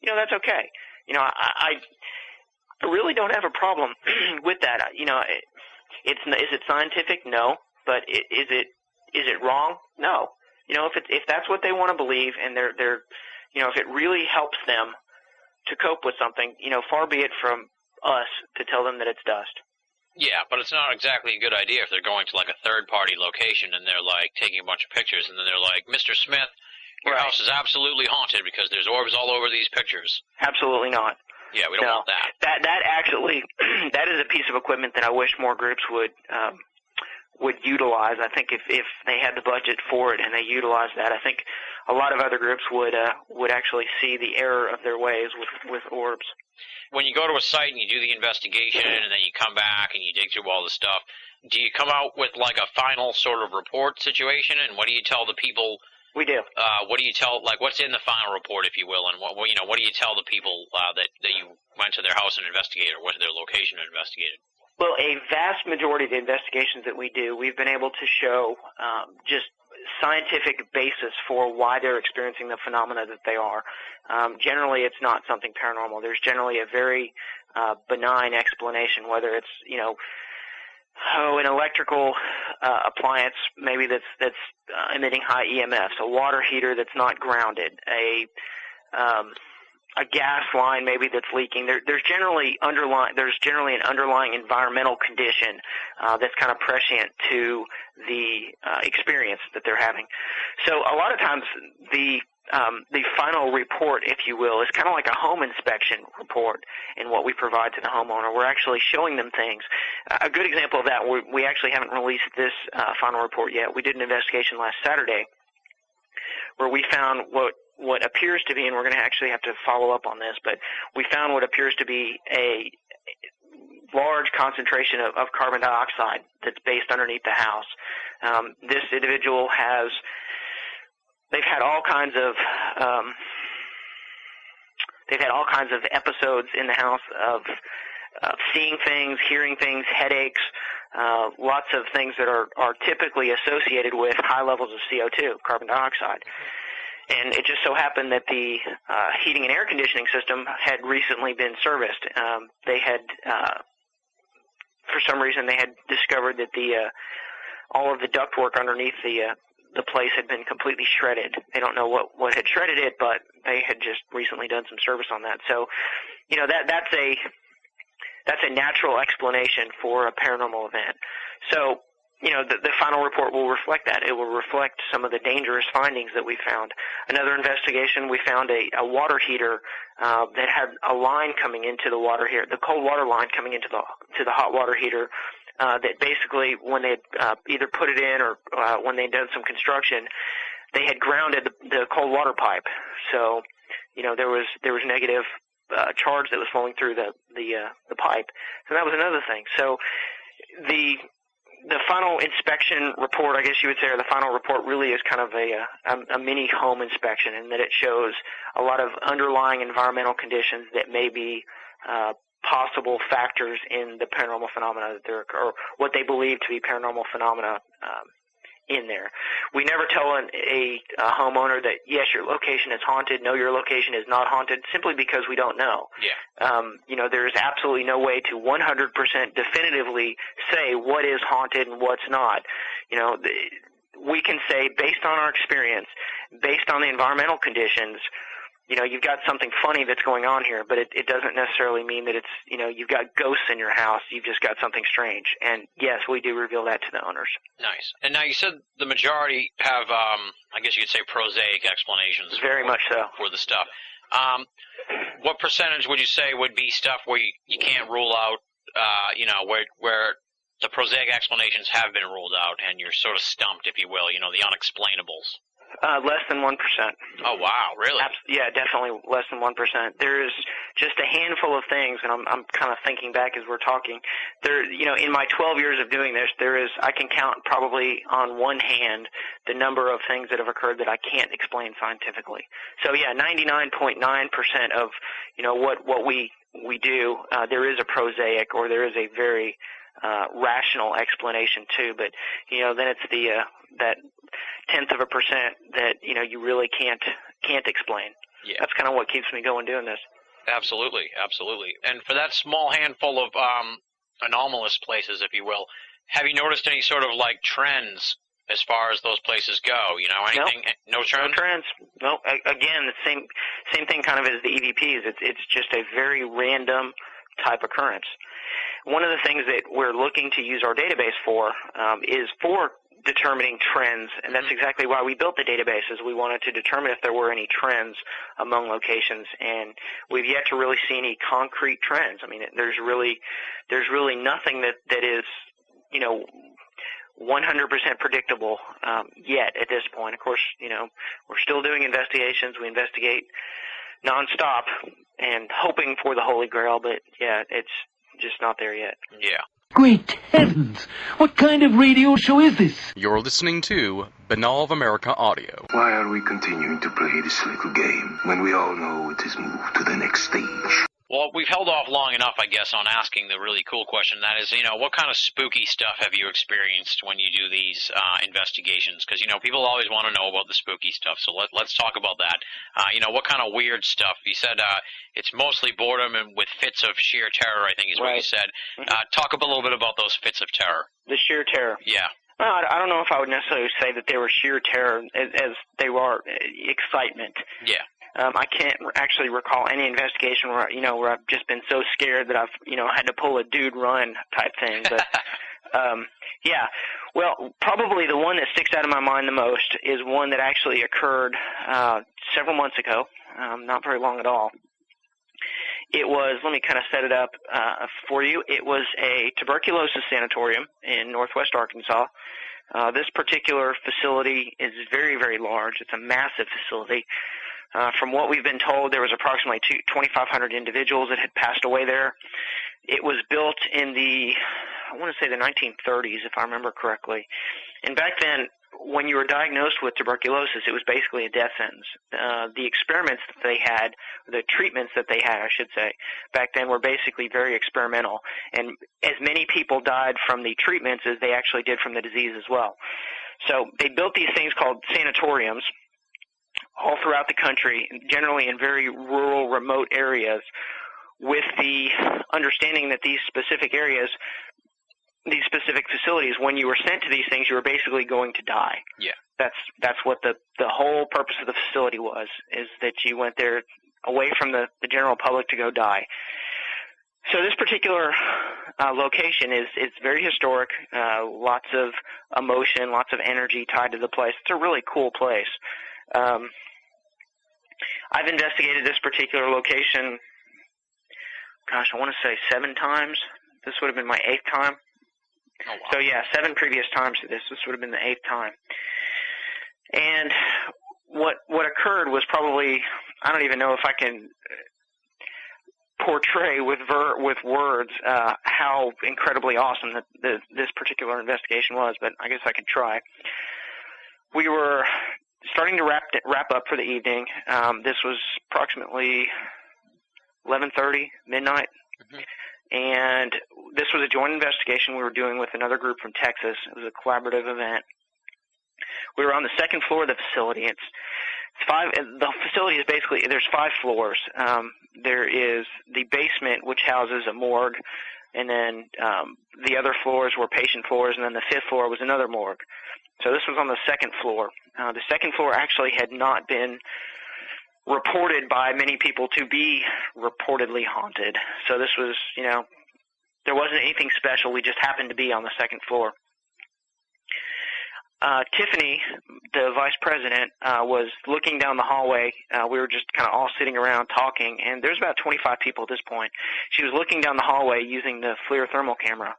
that's okay. I really don't have a problem with that. Is it scientific? No. But is it wrong? No. If that's what they want to believe, and they're if it really helps them to cope with something, far be it from us to tell them that it's dust. Yeah, but it's not exactly a good idea if they're going to like a third-party location and they're like taking a bunch of pictures, and then they're like, Mr. Smith, your house is absolutely haunted because there's orbs all over these pictures. Absolutely not. Yeah, we don't want that. That actually, that is a piece of equipment that I wish more groups would utilize. I think if they had the budget for it and they utilized that, I think a lot of other groups would actually see the error of their ways with orbs. When you go to a site and you do the investigation and then you come back and you dig through all the stuff, do you come out with like a final sort of report situation? And what do you tell the people? We do. What do you tell, like, what's in the final report, if you will, and what do you tell the people that you went to their house and investigated, or went to their location and investigated? Well, a vast majority of the investigations that we do, we've been able to show just scientific basis for why they're experiencing the phenomena that they are. Generally, it's not something paranormal. There's generally a very benign explanation, whether it's, an electrical appliance maybe that's emitting high EMFs, a water heater that's not grounded, a gas line maybe that's leaking. There's generally an underlying environmental condition that's kind of prescient to the experience that they're having. So a lot of times the final report, if you will, is kind of like a home inspection report in what we provide to the homeowner. We're actually showing them things. A good example of that, we actually haven't released this final report yet. We did an investigation last Saturday where we found what appears to be, and we're going to actually have to follow up on this, but we found what appears to be a large concentration of carbon dioxide that's based underneath the house. This individual they've had all kinds of episodes in the house of seeing things, hearing things, headaches, lots of things that are typically associated with high levels of CO2, carbon dioxide. And it just so happened that the heating and air conditioning system had recently been serviced. They had, for some reason, they had discovered that all of the ductwork underneath the place had been completely shredded. They don't know what had shredded it, but they had just recently done some service on that. So, that's a natural explanation for a paranormal event. So, the final report will reflect that. It will reflect some of the dangerous findings that we found. Another investigation, we found a water heater that had a line coming into the water here, the cold water line coming into the hot water heater. That basically, when they had either put it in or when they had done some construction, they had grounded the cold water pipe. So, there was negative charge that was flowing through the pipe. So that was another thing. So the final inspection report, I guess you would say, or the final report really is kind of a mini home inspection, in that it shows a lot of underlying environmental conditions that may be possible factors in the paranormal phenomena that there occur, or what they believe to be paranormal phenomena in there. We never tell a homeowner that, yes, your location is haunted, no, your location is not haunted, simply because we don't know. Yeah. There's absolutely no way to 100% definitively say what is haunted and what's not. We can say, based on our experience, based on the environmental conditions, you've got something funny that's going on here, but it doesn't necessarily mean that it's, you've got ghosts in your house. You've just got something strange. And, yes, we do reveal that to the owners. Nice. And now you said the majority have, I guess you could say, prosaic explanations. Very much so. For the stuff. What percentage would you say would be stuff where you can't rule out, where the prosaic explanations have been ruled out and you're sort of stumped, if you will, the unexplainables? Less than 1%. Oh, wow, really? Yeah, definitely less than 1%. There's just a handful of things, and I'm kind of thinking back as we're talking. In my 12 years of doing this, I can count probably on one hand the number of things that have occurred that I can't explain scientifically. So, yeah, 99.9% of, what we do, there is a prosaic, or there is a very rational explanation too, but then it's that 0.1% that you really can't explain. Yeah. That's kind of what keeps me going doing this. Absolutely. And for that small handful of anomalous places, if you will, have you noticed any sort of like trends as far as those places go? Anything? No trends? No trends. No. Again, the same thing kind of as the EVPs. It's just a very random type occurrence. One of the things that we're looking to use our database for is for determining trends, and that's exactly why we built the database, is we wanted to determine if there were any trends among locations, and we've yet to really see any concrete trends. I mean, there's really nothing that is 100% predictable yet at this point. Of course, we're still doing investigations. We investigate nonstop and hoping for the Holy Grail, but yeah, it's just not there yet. Yeah. Great heavens! What kind of radio show is this? You're listening to BoAAudio of America Audio. Why are we continuing to play this little game when we all know it is moved to the next stage? Well, we've held off long enough, I guess, on asking the really cool question. That is, what kind of spooky stuff have you experienced when you do these investigations? Because, people always want to know about the spooky stuff. So let's talk about that. What kind of weird stuff? You said it's mostly boredom and with fits of sheer terror, I think is what you said. Talk a little bit about those fits of terror. The sheer terror. Yeah. Well, I don't know if I would necessarily say that they were sheer terror as they were excitement. Yeah. I can't actually recall any investigation where I've just been so scared that I've had to pull a dude run type thing. But yeah, well, probably the one that sticks out of my mind the most is one that actually occurred several months ago, not very long at all. It was, let me kind of set it up for you. It was a tuberculosis sanatorium in northwest Arkansas. This particular facility is very, very large. It's a massive facility. From what we've been told, there was approximately 2,500 individuals that had passed away there. It was built in I want to say the 1930s, if I remember correctly. And back then, when you were diagnosed with tuberculosis, it was basically a death sentence. The experiments that they had, the treatments that they had, I should say, back then were basically very experimental. And as many people died from the treatments as they actually did from the disease as well. So they built these things called sanatoriums all throughout the country, generally in very rural, remote areas, with the understanding that these specific areas, these specific facilities, when you were sent to these things, you were basically going to die. Yeah. That's what the whole purpose of the facility was, is that you went there away from the general public to go die. So this particular location is very historic, lots of emotion, lots of energy tied to the place. It's a really cool place. I've investigated this particular location, I want to say 7 times. This would have been my 8th time. Oh, wow. So, yeah, 7 previous times to this. This would have been the 8th time. And what occurred was probably, I don't even know if I can portray with words how incredibly awesome this particular investigation was, but I guess I could try. We were starting to wrap up for the evening. This was approximately 11:30, midnight. Mm-hmm. And this was a joint investigation we were doing with another group from Texas. It was a collaborative event. We were on the 2nd floor of the facility. The facility is basically, there's 5 floors. There is the basement, which houses a morgue, and then the other floors were patient floors, and then the 5th floor was another morgue. So this was on the 2nd floor. The 2nd floor actually had not been reported by many people to be reportedly haunted. So this was, there wasn't anything special. We just happened to be on the 2nd floor. Tiffany, the vice president, was looking down the hallway. We were just kind of all sitting around talking, and there's about 25 people at this point. She was looking down the hallway using the FLIR thermal camera,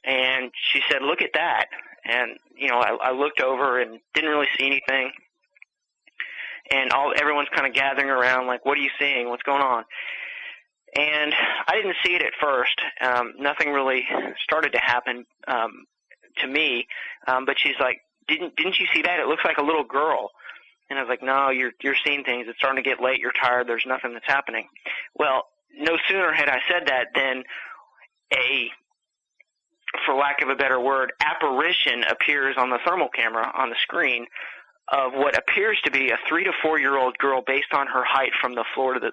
and she said, "Look at that." And, I looked over and didn't really see anything. And everyone's kind of gathering around like, "What are you seeing? What's going on?" And I didn't see it at first. Nothing really started to happen to me. But she's like, "Didn't you see that? It looks like a little girl." And I was like, "No, you're seeing things. It's starting to get late. You're tired. There's nothing that's happening." Well, no sooner had I said that than for lack of a better word, apparition appears on the thermal camera on the screen of what appears to be a 3 to 4 year old girl based on her height from the floor to the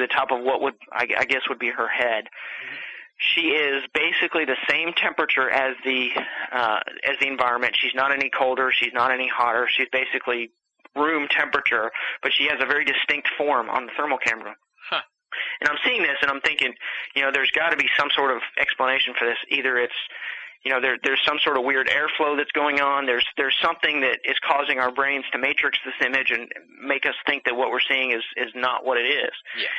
top of what I guess would be her head. Mm-hmm. She is basically the same temperature as the environment. She's not any colder. She's not any hotter. She's basically room temperature, but she has a very distinct form on the thermal camera. Huh. And I'm seeing this, and I'm thinking, there's got to be some sort of explanation for this. Either it's, there's some sort of weird airflow that's going on. There's something that is causing our brains to matrix this image and make us think that what we're seeing is not what it is. Yeah.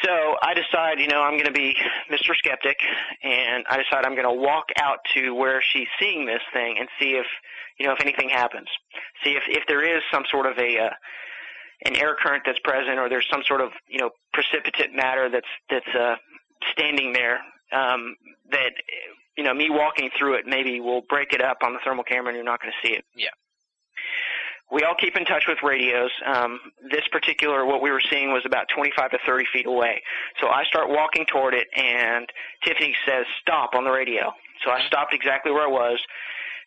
So I decide, I'm going to be Mr. Skeptic, and I decide I'm going to walk out to where she's seeing this thing and see if anything happens. See if there is some sort of an air current that's present, or there's some sort of, precipitate matter that's standing there, that, me walking through it maybe will break it up on the thermal camera and you're not going to see it. Yeah. We all keep in touch with radios. This particular, what we were seeing was about 25 to 30 feet away. So I start walking toward it, and Tiffany says, "Stop," on the radio. So I stopped exactly where I was,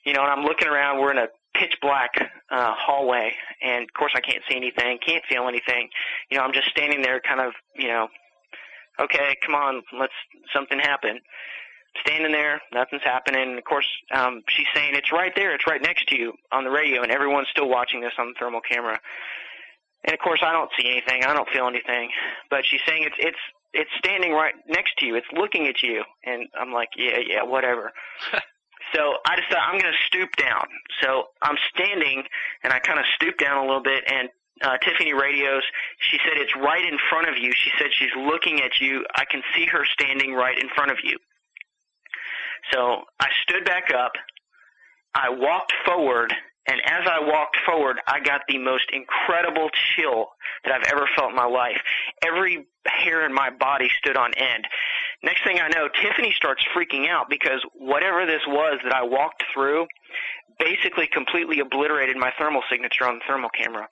and I'm looking around. We're in a pitch black hallway, and of course I can't see anything, can't feel anything. I'm just standing there kind of, okay, come on, something happen. Standing there, nothing's happening. And of course, she's saying, "It's right there, it's right next to you," on the radio, and everyone's still watching this on the thermal camera. And of course, I don't see anything, I don't feel anything. But she's saying it's standing right next to you, it's looking at you. And I'm like, yeah, whatever. So I decide I'm going to stoop down. So I'm standing, and I kind of stoop down a little bit, and Tiffany radios. She said, "It's right in front of you." She said, "She's looking at you. I can see her standing right in front of you." So I stood back up, I walked forward, and as I walked forward, I got the most incredible chill that I've ever felt in my life. Every hair in my body stood on end. Next thing I know, Tiffany starts freaking out because whatever this was that I walked through basically completely obliterated my thermal signature on the thermal camera.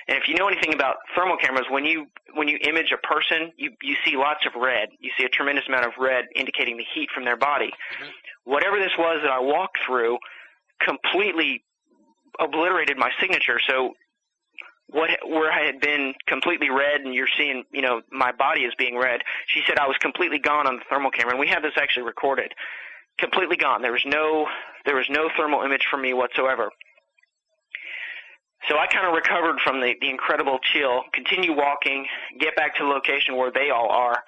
And if you know anything about thermal cameras, when you image a person, you see lots of red. You see a tremendous amount of red indicating the heat from their body. Mm-hmm. Whatever this was that I walked through completely obliterated my signature. So where I had been completely red, and you're seeing, my body is being red, she said I was completely gone on the thermal camera, and we have this actually recorded. Completely gone. There was no thermal image from me whatsoever. So I kind of recovered from the incredible chill, continue walking, get back to the location where they all are,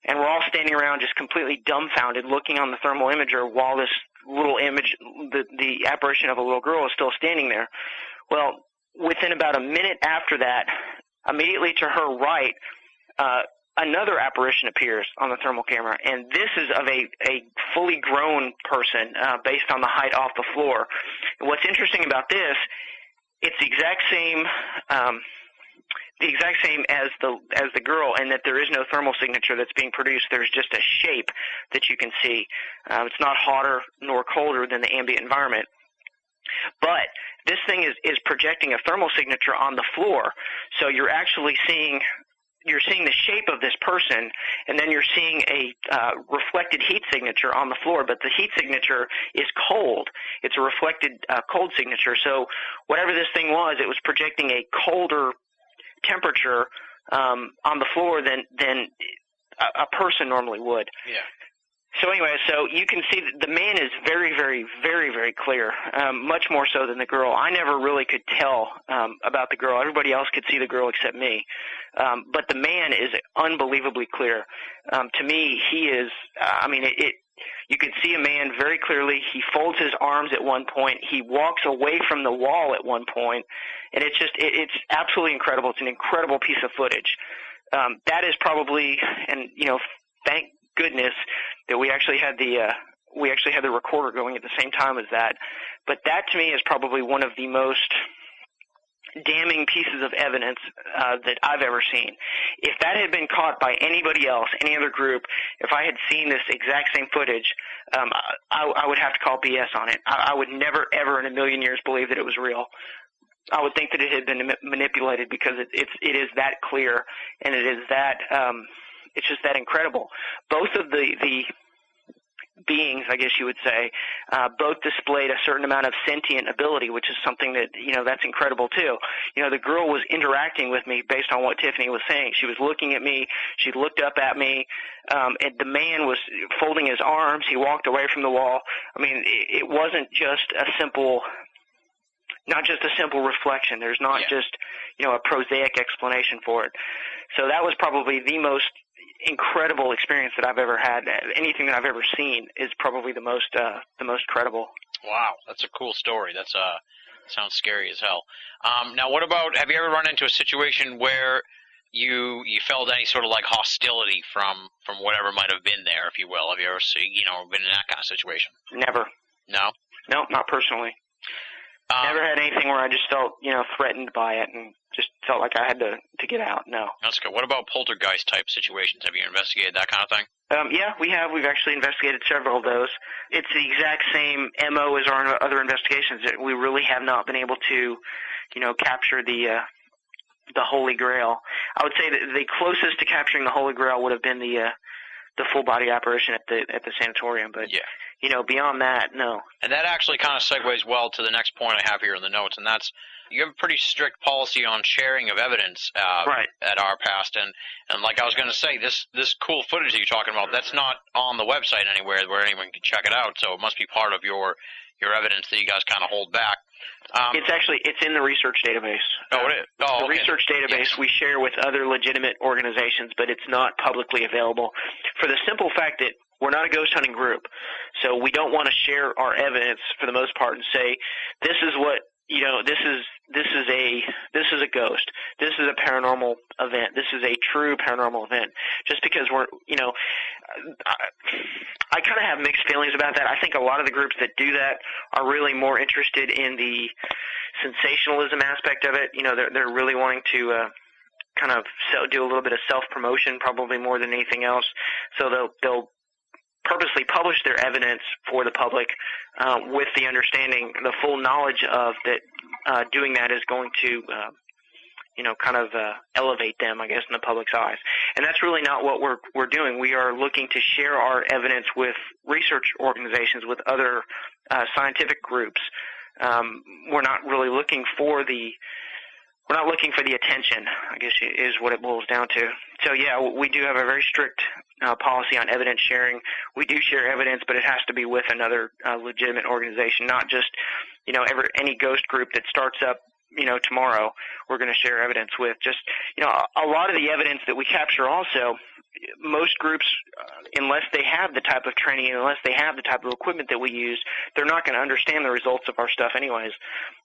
and we're all standing around just completely dumbfounded looking on the thermal imager while this little image, the apparition of a little girl, is still standing there. Well, within about a minute after that, immediately to her right, another apparition appears on the thermal camera, and this is of a fully grown person based on the height off the floor. And what's interesting about this, it's the exact same as the girl, and that there is no thermal signature that's being produced. There's just a shape that you can see. It's not hotter nor colder than the ambient environment. But this thing is projecting a thermal signature on the floor, so you're actually seeing the shape of this person, and then you're seeing a reflected heat signature on the floor, but the heat signature is cold. It's a reflected cold signature. So whatever this thing was, it was projecting a colder temperature on the floor than a person normally would. Yeah. So anyway, so you can see that the man is very, very, very, very clear, much more so than the girl. I never really could tell about the girl. Everybody else could see the girl except me. But the man is unbelievably clear. To me, he is, you could see a man very clearly. He folds his arms at one point. He walks away from the wall at one point. And it's just, it's absolutely incredible. It's an incredible piece of footage. That is probably, and, thank goodness that we actually had the recorder going at the same time as that. But that to me is probably one of the most damning pieces of evidence that I've ever seen. If that had been caught by anybody else, any other group, if I had seen this exact same footage, I would have to call BS on it. I would never, ever in a million years believe that it was real. I would think that it had been manipulated because it is that clear, and it is that it's just that incredible. Both of the beings, I guess you would say, both displayed a certain amount of sentient ability, which is something that, that's incredible too. The girl was interacting with me based on what Tiffany was saying. She was looking at me. She looked up at me. And the man was folding his arms. He walked away from the wall. It wasn't just not just a simple reflection. There's not just, a prosaic explanation for it. So that was probably the most incredible experience that I've ever had. Anything that I've ever seen is probably the most credible. Wow, that's a cool story. That's sounds scary as hell. Now, what about, have you ever run into a situation where you felt any sort of like hostility from whatever might have been there, if you will? Have you ever been in that kind of situation? Never. No? No, not personally. Never had anything where I just felt, threatened by it and just felt like I had to get out. No. That's good. What about poltergeist type situations? Have you investigated that kind of thing? Yeah, we have. We've actually investigated several of those. It's the exact same MO as our other investigations. We really have not been able to, capture the Holy Grail. I would say that the closest to capturing the Holy Grail would have been the full body apparition at the sanatorium, but yeah. Beyond that, no. And that actually kind of segues well to the next point I have here in the notes, and that's you have a pretty strict policy on sharing of evidence right. at ARPAST, and like I was going to say, this cool footage that you're talking about, that's not on the website anywhere where anyone can check it out, so it must be part of your evidence that you guys kind of hold back. It's in the research database. Oh, it is? Oh, the research database we share with other legitimate organizations, but it's not publicly available for the simple fact that we're not a ghost hunting group. So we don't want to share our evidence for the most part and say, this is what, this this is a ghost. This is a paranormal event. This is a true paranormal event. Just because I kind of have mixed feelings about that. I think a lot of the groups that do that are really more interested in the sensationalism aspect of it. They're really wanting to kind of do a little bit of self-promotion, probably more than anything else. So they'll purposely publish their evidence for the public with the understanding, the full knowledge of that doing that is going to elevate them, I guess, in the public's eyes. And that's really not what we're doing. We are looking to share our evidence with research organizations, with other scientific groups. We're not really looking for the attention, I guess, is what it boils down to. So, yeah, we do have a very strict policy on evidence sharing. We do share evidence, but it has to be with another legitimate organization, not just, any ghost group that starts up, tomorrow we're going to share evidence with. Just, a lot of the evidence that we capture also, most groups, unless they have the type of training and unless they have the type of equipment that we use, they're not going to understand the results of our stuff anyways.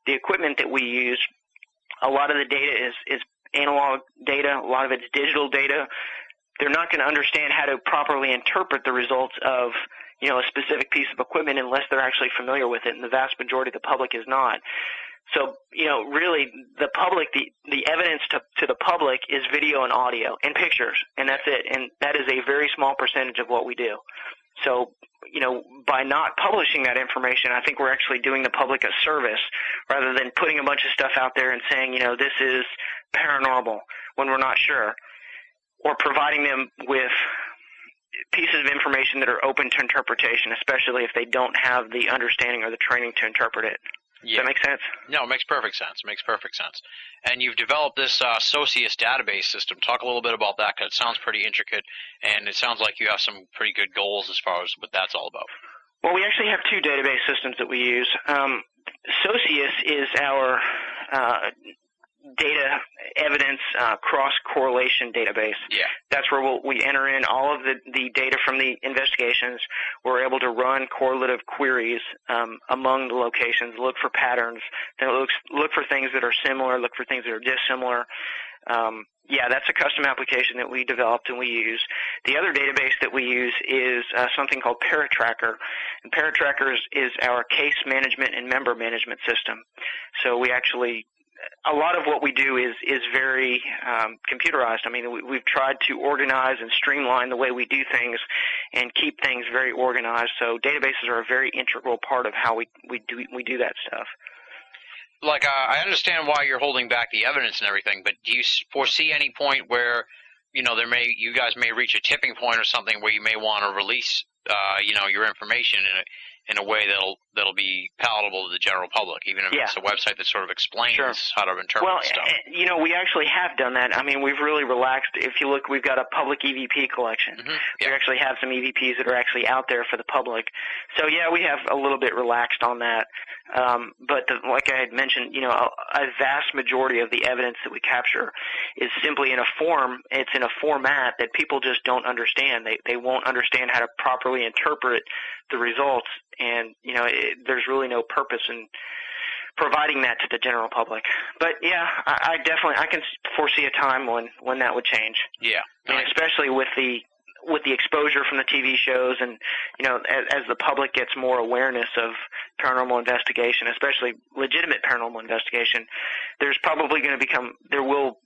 The equipment that we use, a lot of the data is analog data. A lot of it's digital data. They're not going to understand how to properly interpret the results of, a specific piece of equipment unless they're actually familiar with it, and the vast majority of the public is not. So, really, the public, the evidence to the public is video and audio and pictures, and that's it. And that is a very small percentage of what we do. So, by not publishing that information, I think we're actually doing the public a service rather than putting a bunch of stuff out there and saying, this is paranormal when we're not sure, or providing them with pieces of information that are open to interpretation, especially if they don't have the understanding or the training to interpret it. Yeah. Does that make sense? No, it makes perfect sense. And you've developed this Socius database system. Talk a little bit about that, because it sounds pretty intricate, and it sounds like you have some pretty good goals as far as what that's all about. Well, we actually have two database systems that we use. Socius is our data evidence cross-correlation database. Yeah. That's where we enter in all of the data from the investigations. We're able to run correlative queries among the locations, look for patterns, then look for things that are similar, look for things that are dissimilar. That's a custom application that we developed and we use. The other database that we use is something called ParaTracker. And ParaTracker is our case management and member management system. So we actually, a lot of what we do is very computerized. I mean, we've tried to organize and streamline the way we do things and keep things very organized. So databases are a very integral part of how we do that stuff. I understand why you're holding back the evidence and everything, but do you foresee any point where, you guys may reach a tipping point or something where you may want to release, your information in a way that'll be palatable to the general public, even if it's a website that sort of explains how to interpret stuff? Well, we actually have done that. I mean, we've really relaxed. If you look, we've got a public EVP collection. Mm-hmm. Yeah. We actually have some EVPs that are actually out there for the public. So, we have a little bit relaxed on that. But like I had mentioned, a vast majority of the evidence that we capture is simply in a form. It's in a format that people just don't understand. They won't understand how to properly interpret the results, and there's really no purpose in providing that to the general public. But I can foresee a time when that would change. Yeah, I mean, especially with the exposure from the TV shows, and as the public gets more awareness of paranormal investigation, especially legitimate paranormal investigation, there will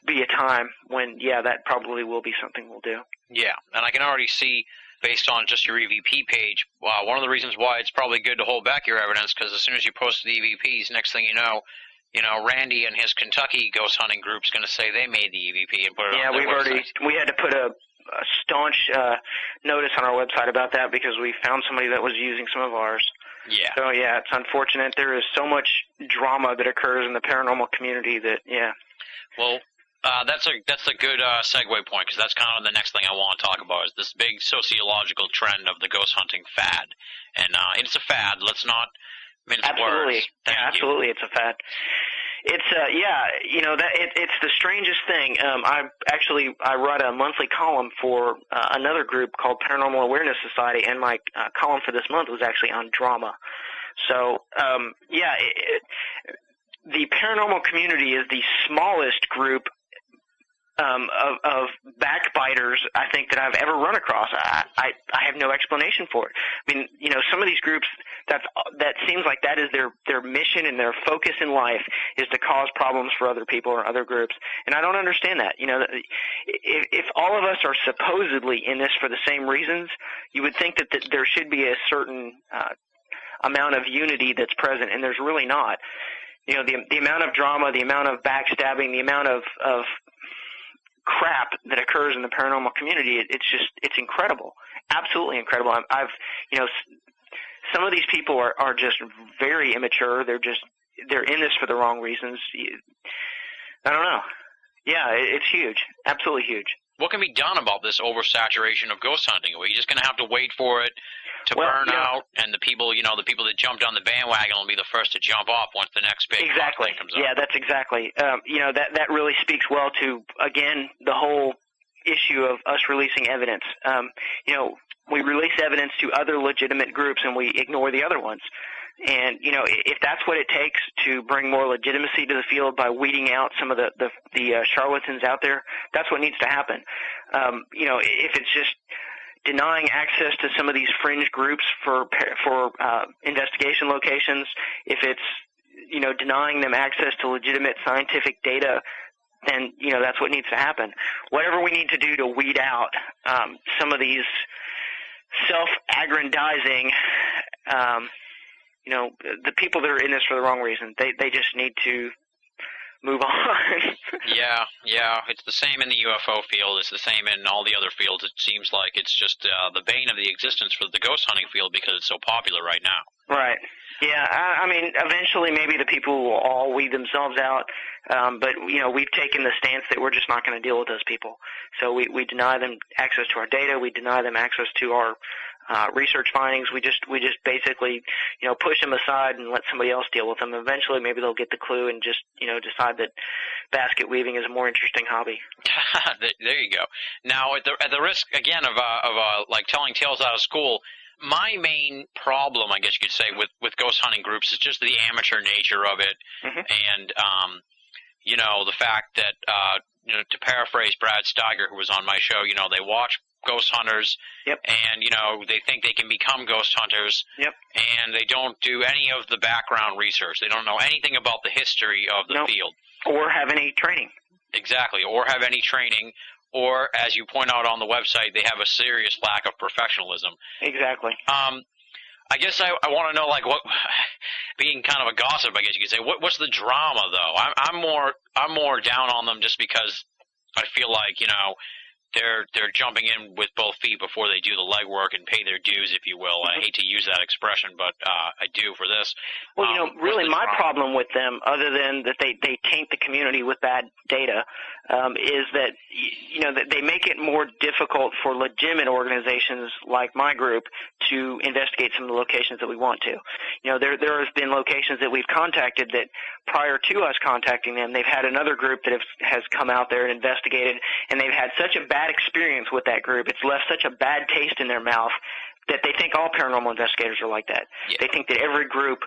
be a time when that probably will be something we'll do. Yeah, and I can already see, based on just your EVP page, one of the reasons why it's probably good to hold back your evidence, because as soon as you post the EVPs, next thing you know, Randy and his Kentucky ghost hunting group's going to say they made the EVP and put it on their website. We had to put a staunch notice on our website about that because we found somebody that was using some of ours. Yeah. So, it's unfortunate. There is so much drama that occurs in the paranormal community that, Well, that's a good segue point, because that's kind of the next thing I want to talk about is this big sociological trend of the ghost hunting fad. And it's a fad. Let's not mince words. Absolutely, it's a fad. It's it's the strangest thing. I write a monthly column for another group called Paranormal Awareness Society, and my column for this month was actually on drama. So the paranormal community is the smallest group of backbiters I think that I've ever run across. I have no explanation for it. I mean, some of these groups that seems like that is their mission and their focus in life is to cause problems for other people or other groups, and I don't understand that. If all of us are supposedly in this for the same reasons, you would think that there should be a certain amount of unity that's present, and there's really not. The amount of drama, the amount of backstabbing, the amount of crap that occurs in the paranormal community, it's incredible, absolutely incredible. Some of these people are just very immature. They're in this for the wrong reasons. I don't know. Yeah, it's huge, absolutely huge. What can be done about this oversaturation of ghost hunting? Are you just going to have to wait for it to burn out, and the people that jumped on the bandwagon will be the first to jump off once the next big thing comes up? Yeah, that's exactly. That really speaks well to, again, the whole issue of us releasing evidence. We release evidence to other legitimate groups, and we ignore the other ones. And, if that's what it takes to bring more legitimacy to the field by weeding out some of the charlatans out there, that's what needs to happen. If it's just denying access to some of these fringe groups for investigation locations, if it's, denying them access to legitimate scientific data, then, that's what needs to happen. Whatever we need to do to weed out some of these self-aggrandizing, the people that are in this for the wrong reason, they just need to move on. Yeah. It's the same in the UFO field. It's the same in all the other fields. It seems like it's just the bane of the existence for the ghost hunting field because it's so popular right now. Right. Yeah, I mean, eventually maybe the people will all weed themselves out, but, we've taken the stance that we're just not going to deal with those people. So we deny them access to our data. We deny them access to our research findings. We just basically, push them aside and let somebody else deal with them. Eventually maybe they'll get the clue and just, decide that basket weaving is a more interesting hobby. There you go. Now, at the risk, again, of like telling tales out of school, my main problem, I guess you could say, with ghost hunting groups is just the amateur nature of it, and the fact that to paraphrase Brad Steiger, who was on my show, they watch ghost hunters, and they think they can become ghost hunters, and they don't do any of the background research. They don't know anything about the history of the field, or have any training. Exactly, or have any training. Or, as you point out on the website, they have a serious lack of professionalism. Exactly. I guess I want to know, like, what, being kind of a gossip, I guess you could say, what's the drama, though? I'm more down on them just because I feel like, they're jumping in with both feet before they do the legwork and pay their dues, if you will. I hate to use that expression, but I do for this. Well, really my problem with them, other than that they taint the community with bad data, is that, that they make it more difficult for legitimate organizations like my group to investigate some of the locations that we want to. There has been locations that we've contacted that prior to us contacting them, they've had another group that has come out there and investigated, and they've had such a bad experience with that group. It's left such a bad taste in their mouth that they think all paranormal investigators are like that. Yeah. They think that every group,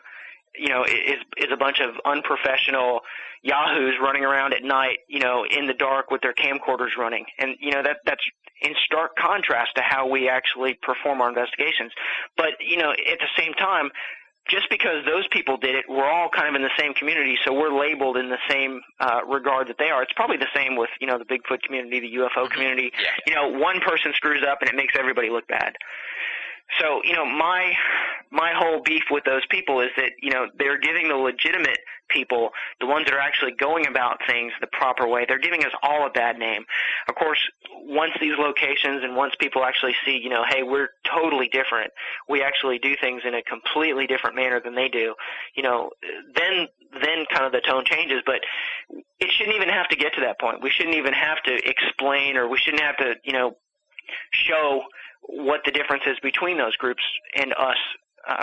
is a bunch of unprofessional yahoos running around at night, in the dark with their camcorders running. And, that's in stark contrast to how we actually perform our investigations. But, at the same time, just because those people did it, we're all kind of in the same community, so we're labeled in the same regard that they are. It's probably the same with, the Bigfoot community, the UFO community. Yeah. One person screws up and it makes everybody look bad. So, my whole beef with those people is that, they're giving the legitimate people, the ones that are actually going about things the proper way, they're giving us all a bad name. Of course, once these locations and once people actually see, hey, we're totally different, we actually do things in a completely different manner than they do, then kind of the tone changes. But it shouldn't even have to get to that point. We shouldn't even have to explain, or we shouldn't have to, show what the differences between those groups and us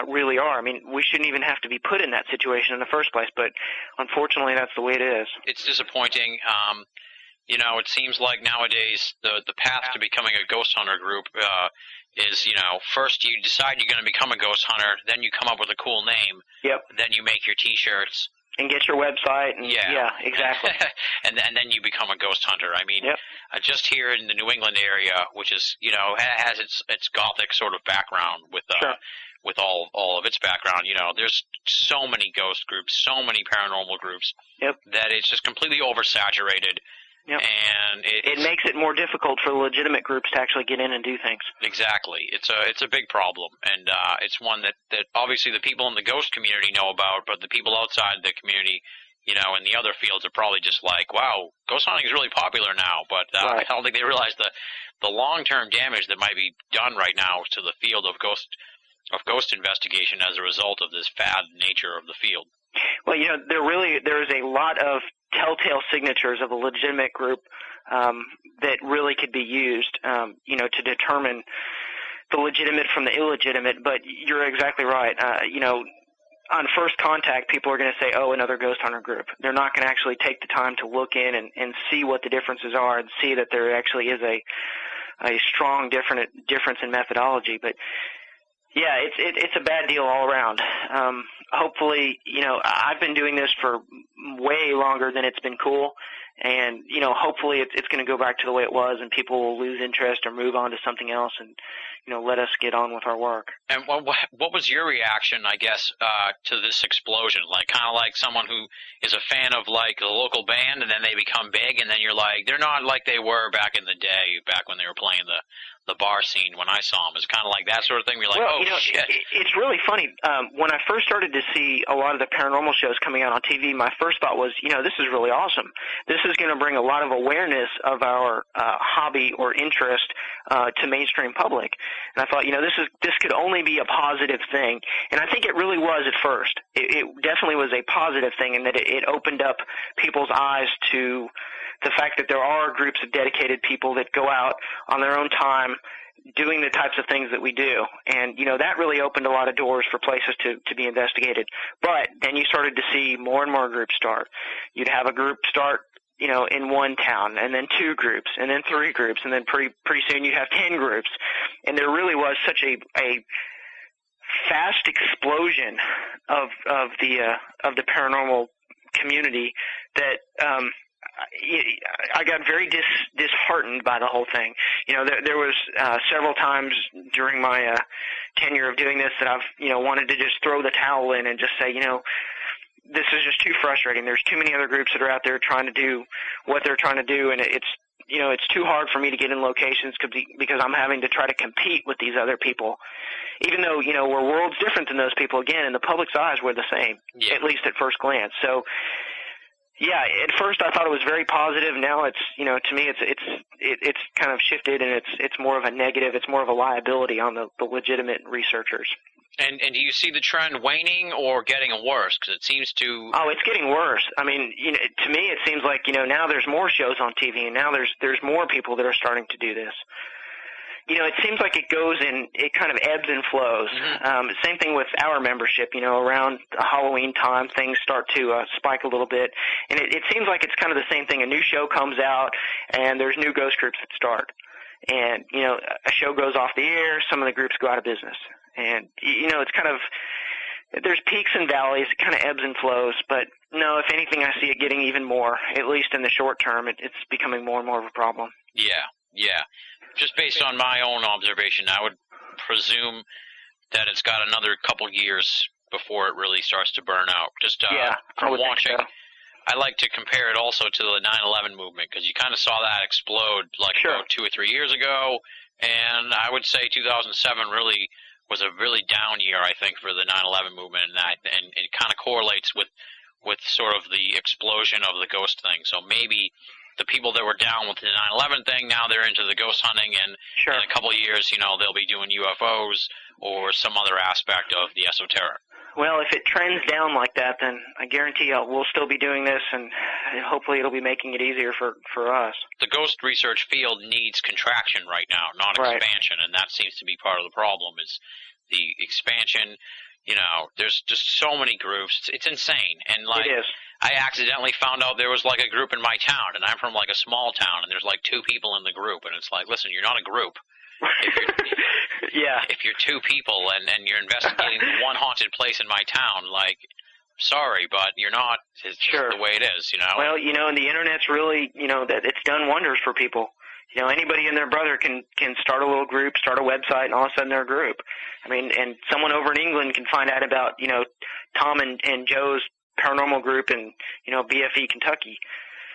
really are. I mean, we shouldn't even have to be put in that situation in the first place, but unfortunately that's the way it is. It's disappointing. It seems like nowadays the path to becoming a ghost hunter group is, first you decide you're going to become a ghost hunter, then you come up with a cool name, then you make your T-shirts, And get your website. And, yeah, exactly. and then you become a ghost hunter. I mean, yep. Just here in the New England area, which is, has its gothic sort of background with sure. with all of its background, there's so many ghost groups, so many paranormal groups, yep. that it's just completely oversaturated. Yep. And it makes it more difficult for the legitimate groups to actually get in and do things. Exactly. It's a big problem, and it's one that obviously the people in the ghost community know about, but the people outside the community, in the other fields are probably just like, wow, ghost hunting is really popular now, but right. I don't think they realize the long-term damage that might be done right now to the field of ghost investigation as a result of this fad nature of the field. Well, there's a lot of telltale signatures of a legitimate group that really could be used, to determine the legitimate from the illegitimate. But you're exactly right. On first contact, people are going to say, oh, another ghost hunter group. They're not going to actually take the time to look in and see what the differences are and see that there actually is a strong difference in methodology. But yeah, it's a bad deal all around. Hopefully, I've been doing this for way longer than it's been cool, and hopefully it's going to go back to the way it was, and people will lose interest or move on to something else, and let us get on with our work. And what was your reaction, I guess, to this explosion? Like, kind of like someone who is a fan of like the local band, and then they become big, and then you're like, they're not like they were back in the day, back when they were playing the bar scene when I saw them. It's kind of like that sort of thing. You're like, well, shit. It's really funny. When I first started to see a lot of the paranormal shows coming out on TV, my first thought was, this is really awesome. This is going to bring a lot of awareness of our hobby or interest to mainstream public. And I thought, this could only be a positive thing. And I think it really was at first. It definitely was a positive thing in that it opened up people's eyes to the fact that there are groups of dedicated people that go out on their own time doing the types of things that we do. And, that really opened a lot of doors for places to be investigated. But then you started to see more and more groups start. You'd have a group start, in one town, and then 2 groups, and then 3 groups, and then pretty soon you have 10 groups. And there really was such a fast explosion of the paranormal community that I got very disheartened by the whole thing. There was several times during my tenure of doing this that I've wanted to just throw the towel in and just say, this is just too frustrating. There's too many other groups that are out there trying to do what they're trying to do, and it's too hard for me to get in locations because I'm having to try to compete with these other people. Even though, we're worlds different than those people, again, in the public's eyes, we're the same, at least at first glance. So, yeah, at first I thought it was very positive. Now it's, to me, it's kind of shifted, and it's more of a negative. It's more of a liability on the legitimate researchers. And do you see the trend waning or getting worse? Because it seems to... Oh, it's getting worse. I mean, to me, it seems like, now there's more shows on TV, and now there's more people that are starting to do this. It seems like it kind of ebbs and flows. Mm-hmm. Same thing with our membership. Around Halloween time, things start to spike a little bit. And it seems like it's kind of the same thing. A new show comes out, and there's new ghost groups that start. And, a show goes off the air, some of the groups go out of business. And, it's kind of, there's peaks and valleys, it kind of ebbs and flows. But, no, if anything, I see it getting even more, at least in the short term. It's becoming more and more of a problem. Yeah. Just based on my own observation, I would presume that it's got another couple years before it really starts to burn out. Just from watching, so. I like to compare it also to the 9/11 movement, because you kind of saw that explode about 2 or 3 years ago, and I would say 2007 really was a really down year, I think, for the 9/11 movement, and it kind of correlates with sort of the explosion of the ghost thing. So maybe the people that were down with the 9/11 thing, now they're into the ghost hunting, and in a couple of years, they'll be doing UFOs or some other aspect of the esoteric. Well, if it trends down like that, then I guarantee we'll still be doing this, and hopefully it'll be making it easier for us. The ghost research field needs contraction right now, not expansion, and that seems to be part of the problem, is the expansion. There's just so many groups. It's insane. And it is. I accidentally found out there was like a group in my town, and I'm from like a small town, and there's like 2 people in the group, and it's like, listen, you're not a group. If you're 2 people and you're investigating one haunted place in my town, like, sorry, but you're not. It's just Sure. the way it is, you know? Well, and the Internet's really, that it's done wonders for people. Anybody and their brother can start a little group, start a website, and all of a sudden they're a group. I mean, and someone over in England can find out about, Tom and Joe's paranormal group in, BFE, Kentucky.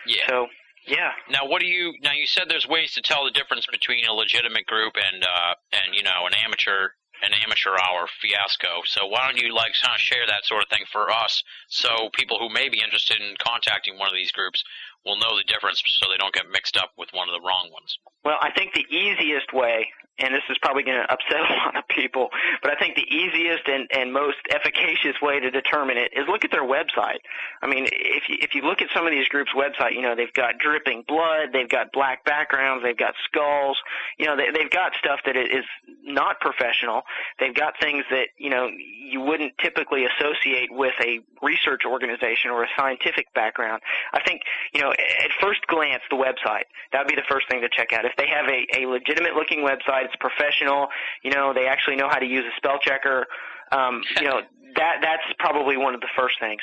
Yeah. So, yeah. Now, you said there's ways to tell the difference between a legitimate group and an amateur hour fiasco. So why don't you kind of share that sort of thing for us, so people who may be interested in contacting one of these groups will know the difference, so they don't get mixed up with one of the wrong ones. Well, I think the easiest way, and this is probably going to upset a lot of people, but I think the easiest and most efficacious way to determine it is look at their website. I mean, if you look at some of these groups' website, they've got dripping blood, they've got black backgrounds, they've got skulls, they've got stuff that is not professional. They've got things that, you wouldn't typically associate with a research organization or a scientific background. I think, at first glance, the website, that would be the first thing to check out. If they have a legitimate-looking website, it's professional, they actually know how to use a spell checker, that's probably one of the first things.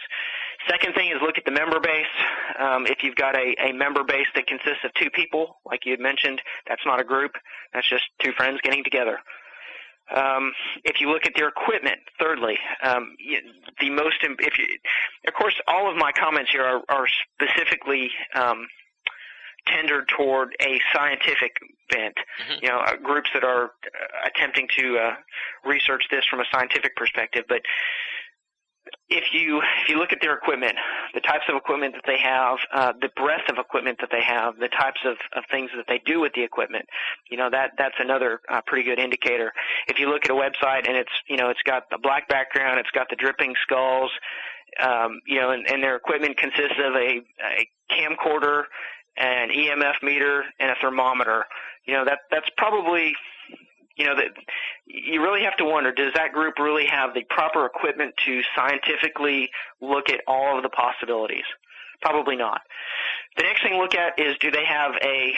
Second thing is look at the member base. If you've got a member base that consists of 2 people, like you had mentioned, that's not a group. That's just 2 friends getting together. If you look at their equipment, thirdly, of course, all of my comments here are specifically tendered toward a scientific bent. Mm-hmm. Groups that are attempting to research this from a scientific perspective. But if you look at their equipment, the types of equipment that they have, the breadth of equipment that they have, the types of things that they do with the equipment, that's another pretty good indicator. If you look at a website and it's got the black background, it's got the dripping skulls, and their equipment consists of a camcorder, an EMF meter, and a thermometer, that's probably, that you really have to wonder, does that group really have the proper equipment to scientifically look at all of the possibilities? Probably not. The next thing to look at is, do they have a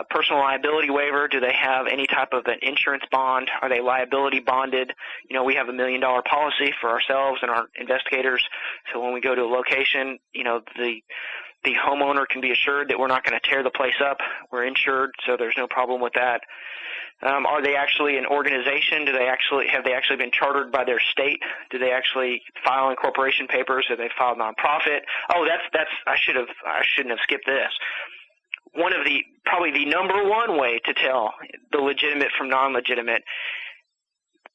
personal liability waiver? Do they have any type of an insurance bond? Are they liability bonded? We have $1 million policy for ourselves and our investigators, so when we go to a location, the homeowner can be assured that we're not going to tear the place up. We're insured, so there's no problem with that. Are they actually an organization? Have they actually been chartered by their state? Do they actually file incorporation papers? Have they filed nonprofit? Oh, I shouldn't have skipped this. One of probably the number one way to tell the legitimate from non-legitimate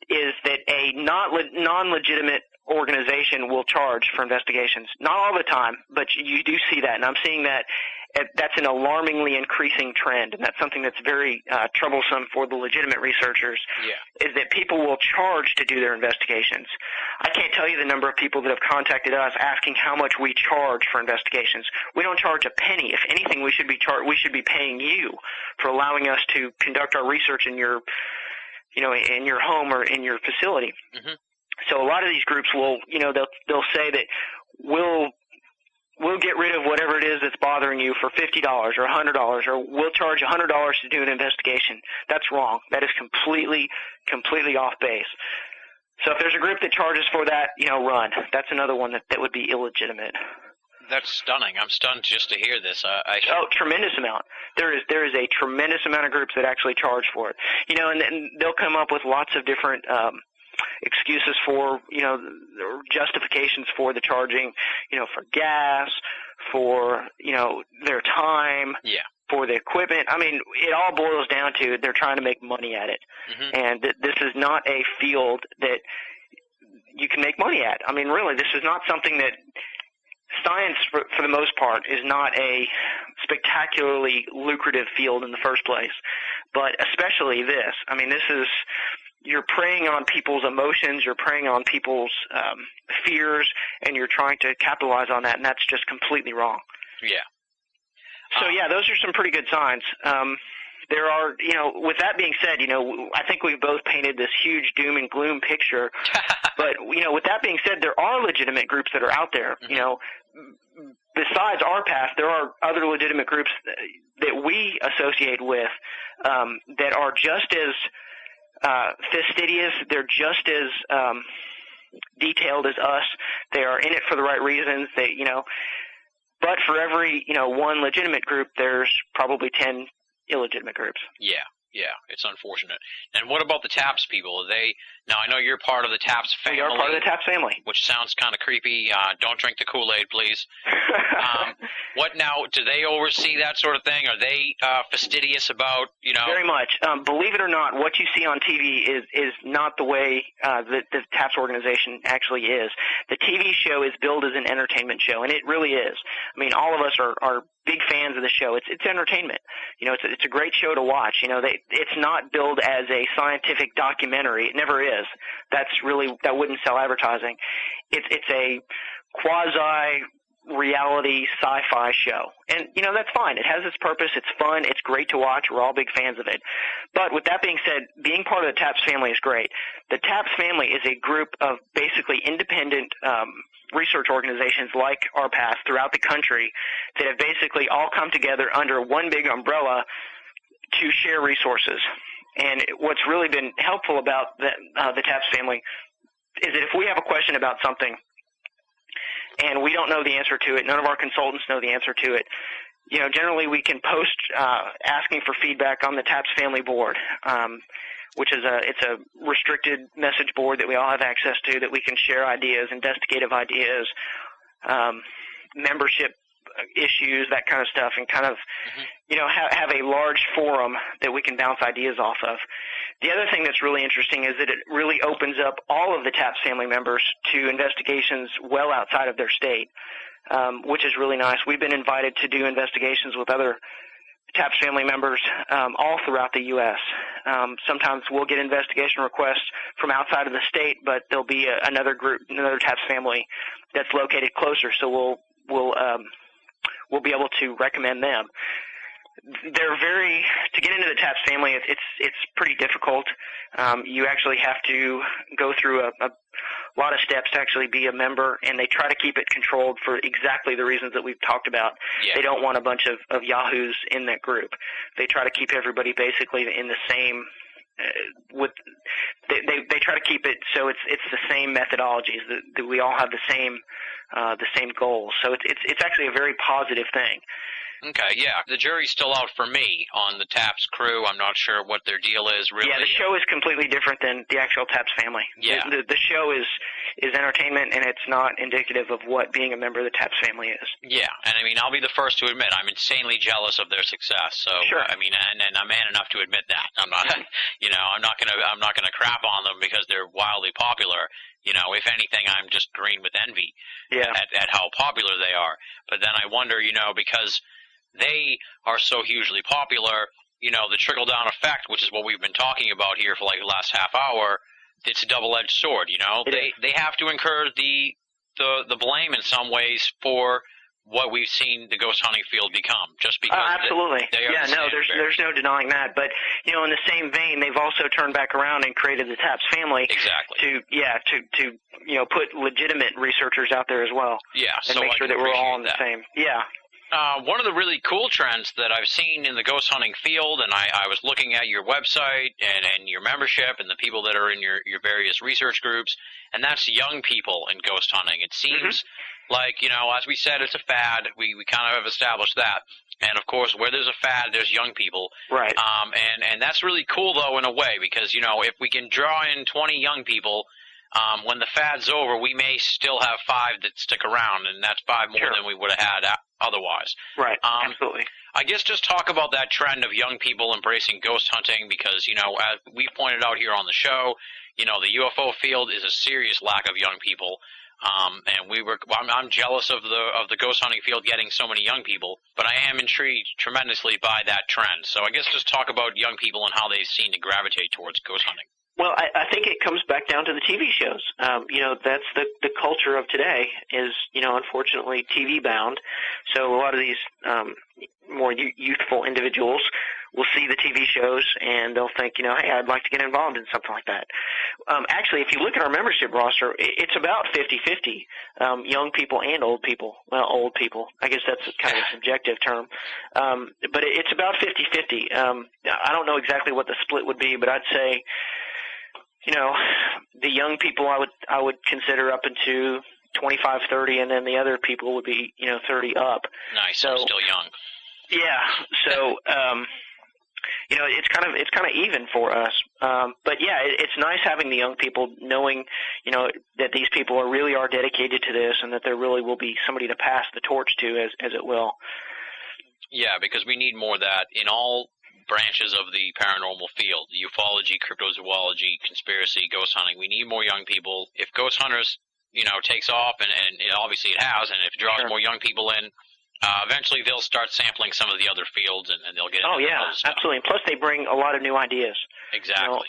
is that a non-legitimate organization will charge for investigations. Not all the time, but you do see that, and I'm seeing that. That's an alarmingly increasing trend, and that's something that's very troublesome for the legitimate researchers, is that people will charge to do their investigations. I can't tell you the number of people that have contacted us asking how much we charge for investigations. We don't charge a penny. If anything, we should be paying you for allowing us to conduct our research in your home or in your facility. Mm-hmm. So a lot of these groups will, they'll say that we'll get rid of whatever it is that's bothering you for $50 or $100, or we'll charge $100 to do an investigation. That's wrong. That is completely off base. So if there's a group that charges for that, run. That's another one that would be illegitimate. That's stunning. I'm stunned just to hear this. Tremendous amount. There is a tremendous amount of groups that actually charge for it. And they'll come up with lots of different excuses for, justifications for the charging, for gas, for, their time, for the equipment. I mean, it all boils down to they're trying to make money at it. Mm-hmm. And this is not a field that you can make money at. I mean, really, this is not something that science, for the most part, is not a spectacularly lucrative field in the first place. But especially this. I mean, you're preying on people's emotions, you're preying on people's fears, and you're trying to capitalize on that, and that's just completely wrong. Yeah. So, those are some pretty good signs. There are, with that being said, I think we've both painted this huge doom and gloom picture. But, with that being said, there are legitimate groups that are out there. Mm-hmm. Besides ARPAST, there are other legitimate groups that we associate with that are just as fastidious, they're just as detailed as us. They are in it for the right reasons. But for every, one legitimate group, there's probably 10 illegitimate groups. Yeah, it's unfortunate. And what about the TAPS people? Now, I know you're part of the TAPS family. We are part of the TAPS family. Which sounds kind of creepy. Don't drink the Kool-Aid, please. What now? Do they oversee that sort of thing? Are they fastidious about, Very much. Believe it or not, what you see on TV is not the way the TAPS organization actually is. The TV show is billed as an entertainment show, and it really is. I mean, all of us are big fans of the show. It's entertainment. It's a great show to watch. It's not billed as a scientific documentary. It never is. That wouldn't sell advertising. It's a quasi-reality sci-fi show. And, that's fine. It has its purpose. It's fun. It's great to watch. We're all big fans of it. But with that being said, being part of the TAPS family is great. The TAPS family is a group of basically independent research organizations like ARPAST throughout the country that have basically all come together under one big umbrella to share resources. And what's really been helpful about the TAPS family is that if we have a question about something and we don't know the answer to it, none of our consultants know the answer to it, generally we can post asking for feedback on the TAPS family board, which is it's a restricted message board that we all have access to, that we can share ideas, investigative ideas, membership issues, that kind of stuff, and kind of, have a large forum that we can bounce ideas off of. The other thing that's really interesting is that it really opens up all of the TAPS family members to investigations well outside of their state, which is really nice. We've been invited to do investigations with other TAPS family members all throughout the U.S. Sometimes we'll get investigation requests from outside of the state, but there'll be another group, another TAPS family that's located closer, so we'll be able to recommend them. To get into the TAPS family, it's pretty difficult. You actually have to go through a lot of steps to actually be a member, and they try to keep it controlled for exactly the reasons that we've talked about. Yeah. They don't want a bunch of yahoos in that group. They try to keep everybody basically in the same they try to keep it so it's the same methodologies, that we all have the same goals. So it's actually a very positive thing. Okay, yeah. The jury's still out for me on the TAPS crew. I'm not sure what their deal is, really. Yeah, the show is completely different than the actual TAPS family. Yeah. The show is entertainment, and it's not indicative of what being a member of the TAPS family is. Yeah, and I mean, I'll be the first to admit I'm insanely jealous of their success. So, sure. I mean, and I'm man enough to admit that. I'm not, I'm not gonna crap on them because they're wildly popular. If anything, I'm just green with envy at how popular they are. But then I wonder, because they are so hugely popular, the trickle-down effect, which is what we've been talking about here for like the last half hour, it's a double-edged sword, They have to incur the blame in some ways for what we've seen the ghost hunting field become, just because absolutely. they are there's no denying that. But, in the same vein, they've also turned back around and created the TAPS family. Exactly. To put legitimate researchers out there as well. Yeah. And make sure that we're all on the same. Yeah. One of the really cool trends that I've seen in the ghost hunting field, and I was looking at your website and your membership and the people that are in your various research groups, and that's young people in ghost hunting. It seems like, as we said, it's a fad. We kind of have established that. And, of course, where there's a fad, there's young people. Right. And that's really cool, though, in a way, because, if we can draw in 20 young people, when the fad's over, we may still have 5 that stick around, and that's 5 more than we would have had otherwise. Right, absolutely. I guess just talk about that trend of young people embracing ghost hunting because, as we pointed out here on the show, the UFO field is a serious lack of young people. And I'm jealous of the ghost hunting field getting so many young people, but I am intrigued tremendously by that trend. So I guess just talk about young people and how they seem to gravitate towards ghost hunting. Well, I think it comes back down to the TV shows. That's the culture of today is, unfortunately TV bound. So a lot of these more youthful individuals will see the TV shows and they'll think, hey, I'd like to get involved in something like that. Actually, if you look at our membership roster, it's about 50-50, young people and old people. Well, old people. I guess that's kind of a subjective term. But it's about 50-50. I don't know exactly what the split would be, but I'd say The young people I would consider up into 25, 30, and then the other people would be 30 up. Nice. So still young. Yeah. So it's kind of even for us. But yeah, it's nice having the young people knowing that these people really are dedicated to this, and that there really will be somebody to pass the torch to as it will. Yeah, because we need more of that in all branches of the paranormal field: ufology, cryptozoology, conspiracy, ghost hunting. We need more young people. If ghost hunters, takes off, and obviously it has, and if it draws more young people in, eventually they'll start sampling some of the other fields, and they'll get into those stuff. Absolutely. And plus they bring a lot of new ideas. Exactly.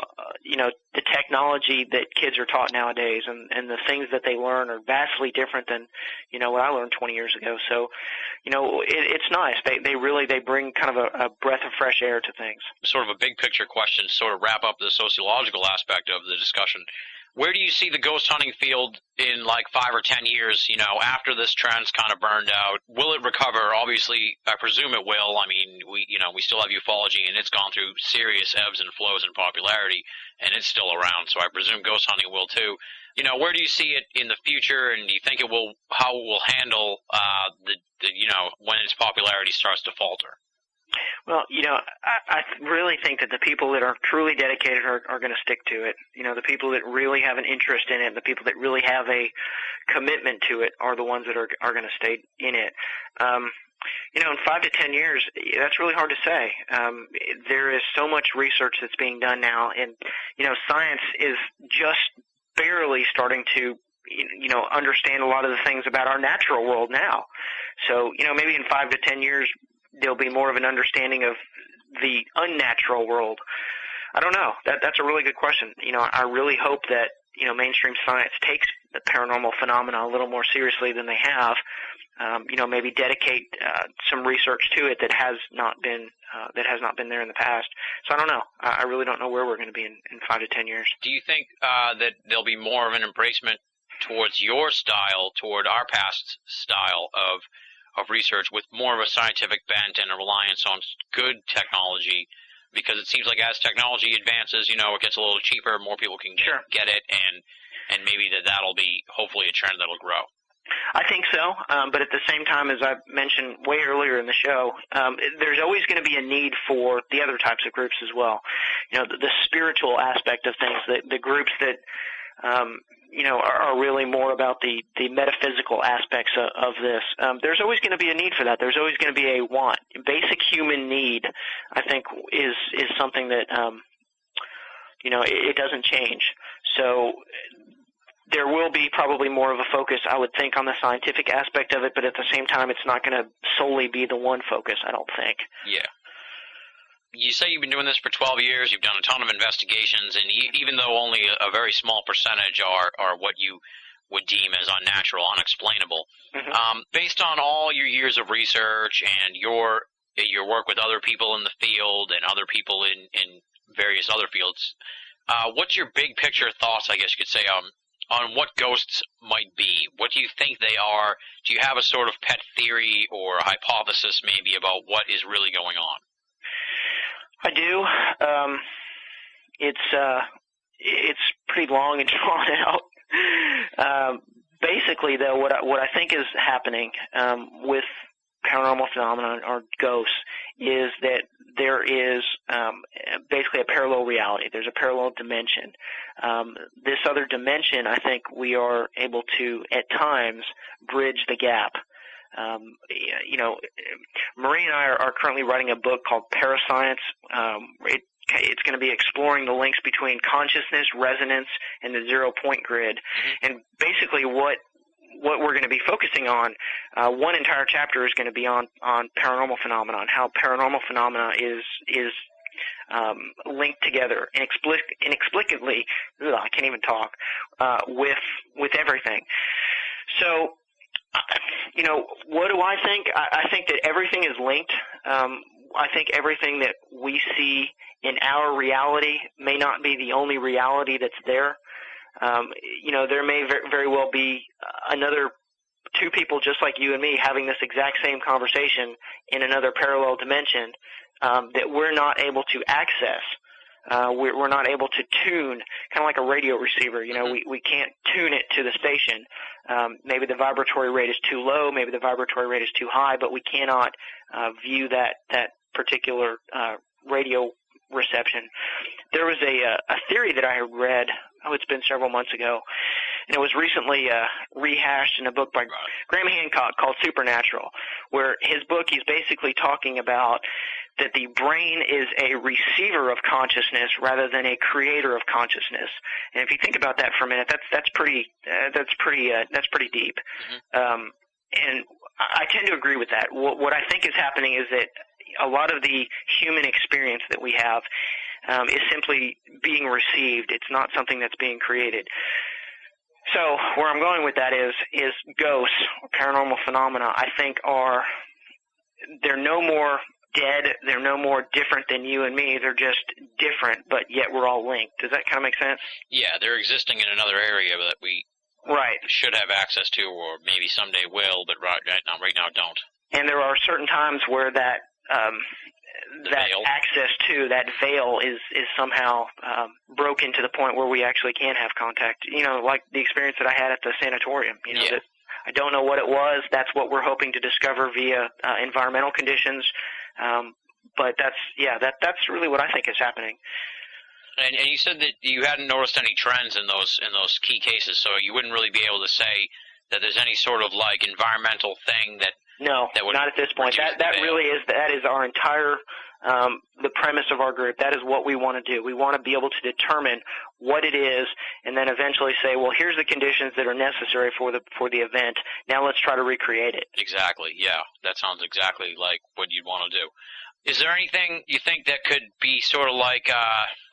The technology that kids are taught nowadays, and the things that they learn are vastly different than what I learned 20 years ago. So it's nice. They bring kind of a breath of fresh air to things. Sort of a big picture question to sort of wrap up the sociological aspect of the discussion. Where do you see the ghost hunting field in like 5 or 10 years, after this trend's kind of burned out? Will it recover? Obviously, I presume it will. I mean, we still have ufology, and it's gone through serious ebbs and flows in popularity, and it's still around, so I presume ghost hunting will too. Where do you see it in the future, and do you think how it will handle when its popularity starts to falter? Well, I really think that the people that are truly dedicated are going to stick to it. The people that really have an interest in it, the people that really have a commitment to it are the ones that are going to stay in it. In 5 to 10 years, that's really hard to say. There is so much research that's being done now, and, science is just barely starting to understand a lot of the things about our natural world now. So, maybe in 5 to 10 years, there'll be more of an understanding of the unnatural world. I don't know. That's a really good question. I really hope that, mainstream science takes the paranormal phenomena a little more seriously than they have. Maybe dedicate some research to it that has not been there in the past. So I don't know. I really don't know where we're going to be in 5 to 10 years. Do you think that there'll be more of an embracement towards your style, toward ARPAST style of research, with more of a scientific bent and a reliance on good technology? Because it seems like as technology advances, it gets a little cheaper, more people can get it, and maybe that'll be hopefully a trend that'll grow. I think so, but at the same time, as I mentioned way earlier in the show, there's always going to be a need for the other types of groups as well. The spiritual aspect of things, the groups that are really more about the metaphysical aspects of this. There's always going to be a need for that. There's always going to be a want. Basic human need, I think, is something that it doesn't change. So there will be probably more of a focus, I would think, on the scientific aspect of it, but at the same time, it's not going to solely be the one focus, I don't think. Yeah. You say you've been doing this for 12 years, you've done a ton of investigations, and even though only a very small percentage are what you would deem as unnatural, unexplainable, based on all your years of research and your work with other people in the field and other people in various other fields, what's your big picture thoughts, I guess you could say, on what ghosts might be? What do you think they are? Do you have a sort of pet theory or a hypothesis maybe about what is really going on? I do. It's pretty long and drawn out. Basically, though, what I think is happening with paranormal phenomena or ghosts is that there is basically a parallel reality. There's a parallel dimension. This other dimension, I think we are able to, at times, bridge the gap. Marie and I are currently writing a book called Parascience. It's going to be exploring the links between consciousness, resonance, and the zero-point grid. And basically what we're going to be focusing on, one entire chapter is going to be on paranormal phenomena, and how paranormal phenomena is linked together inexplicably, I can't even talk, with everything. So, what do I think? I think that everything is linked. I think everything that we see in our reality may not be the only reality that's there. There may very well be another two people just like you and me having this exact same conversation in another parallel dimension that we're not able to access. We're not able to tune, kind of like a radio receiver. You know, we can't tune it to the station. Maybe the vibratory rate is too low, maybe the vibratory rate is too high, but we cannot view that particular radio reception. There was a theory that I had read, it's been several months ago, and it was recently rehashed in a book by Graham Hancock called Supernatural, where his book, he's basically talking about that the brain is a receiver of consciousness rather than a creator of consciousness. And if you think about that for a minute, that's pretty deep. And I tend to agree with that. What I think is happening is that a lot of the human experience that we have is simply being received. It's not something that's being created. So where I'm going with that is ghosts, or paranormal phenomena, I think they're no more dead, they're no more different than you and me, they're just different, but yet we're all linked. Does that kind of make sense? Yeah, they're existing in another area that we should have access to, or maybe someday will, but right now don't. And there are certain times where that access to that veil is somehow broken to the point where we actually can have contact. You know, like the experience that I had at the sanatorium. You know, that I don't know what it was. That's what we're hoping to discover via environmental conditions. But that's really what I think is happening. And you said that you hadn't noticed any trends in those key cases, so you wouldn't really be able to say that there's any sort of like environmental thing that. No, not at this point. That is our entire the premise of our group. That is what we want to do. We want to be able to determine what it is, and then eventually say, well, here's the conditions that are necessary for the event. Now let's try to recreate it. Exactly. Yeah, that sounds exactly like what you'd want to do. Is there anything you think that could be sort of like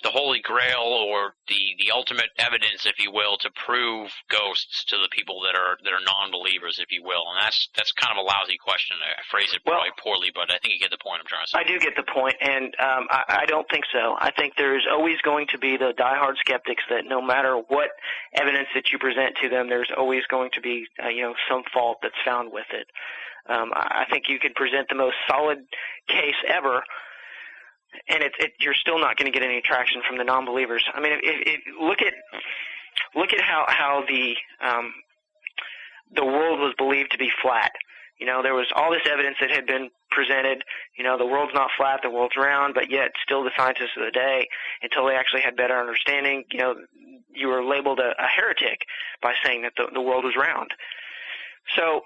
the Holy Grail or the ultimate evidence, if you will, to prove ghosts to the people that are non-believers, if you will? And that's kind of a lousy question. I phrase it probably poorly, but I think you get the point I'm trying to say. I do get the point, and I don't think so. I think there's always going to be the diehard skeptics that no matter what evidence that you present to them, there's always going to be some fault that's found with it. I think you could present the most solid case ever, and you're still not going to get any traction from the non-believers. I mean, look at how the world was believed to be flat. You know, there was all this evidence that had been presented. You know, the world's not flat, the world's round, but yet still the scientists of the day, until they actually had better understanding, you know, you were labeled a heretic by saying that the world was round. So.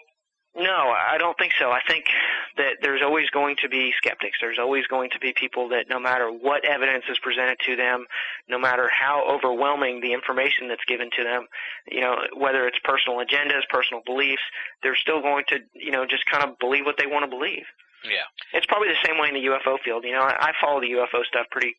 No, I don't think so. I think that there's always going to be skeptics. There's always going to be people that no matter what evidence is presented to them, no matter how overwhelming the information that's given to them, you know, whether it's personal agendas, personal beliefs, they're still going to, you know, just kind of believe what they want to believe. Yeah. It's probably the same way in the UFO field. You know, I follow the UFO stuff pretty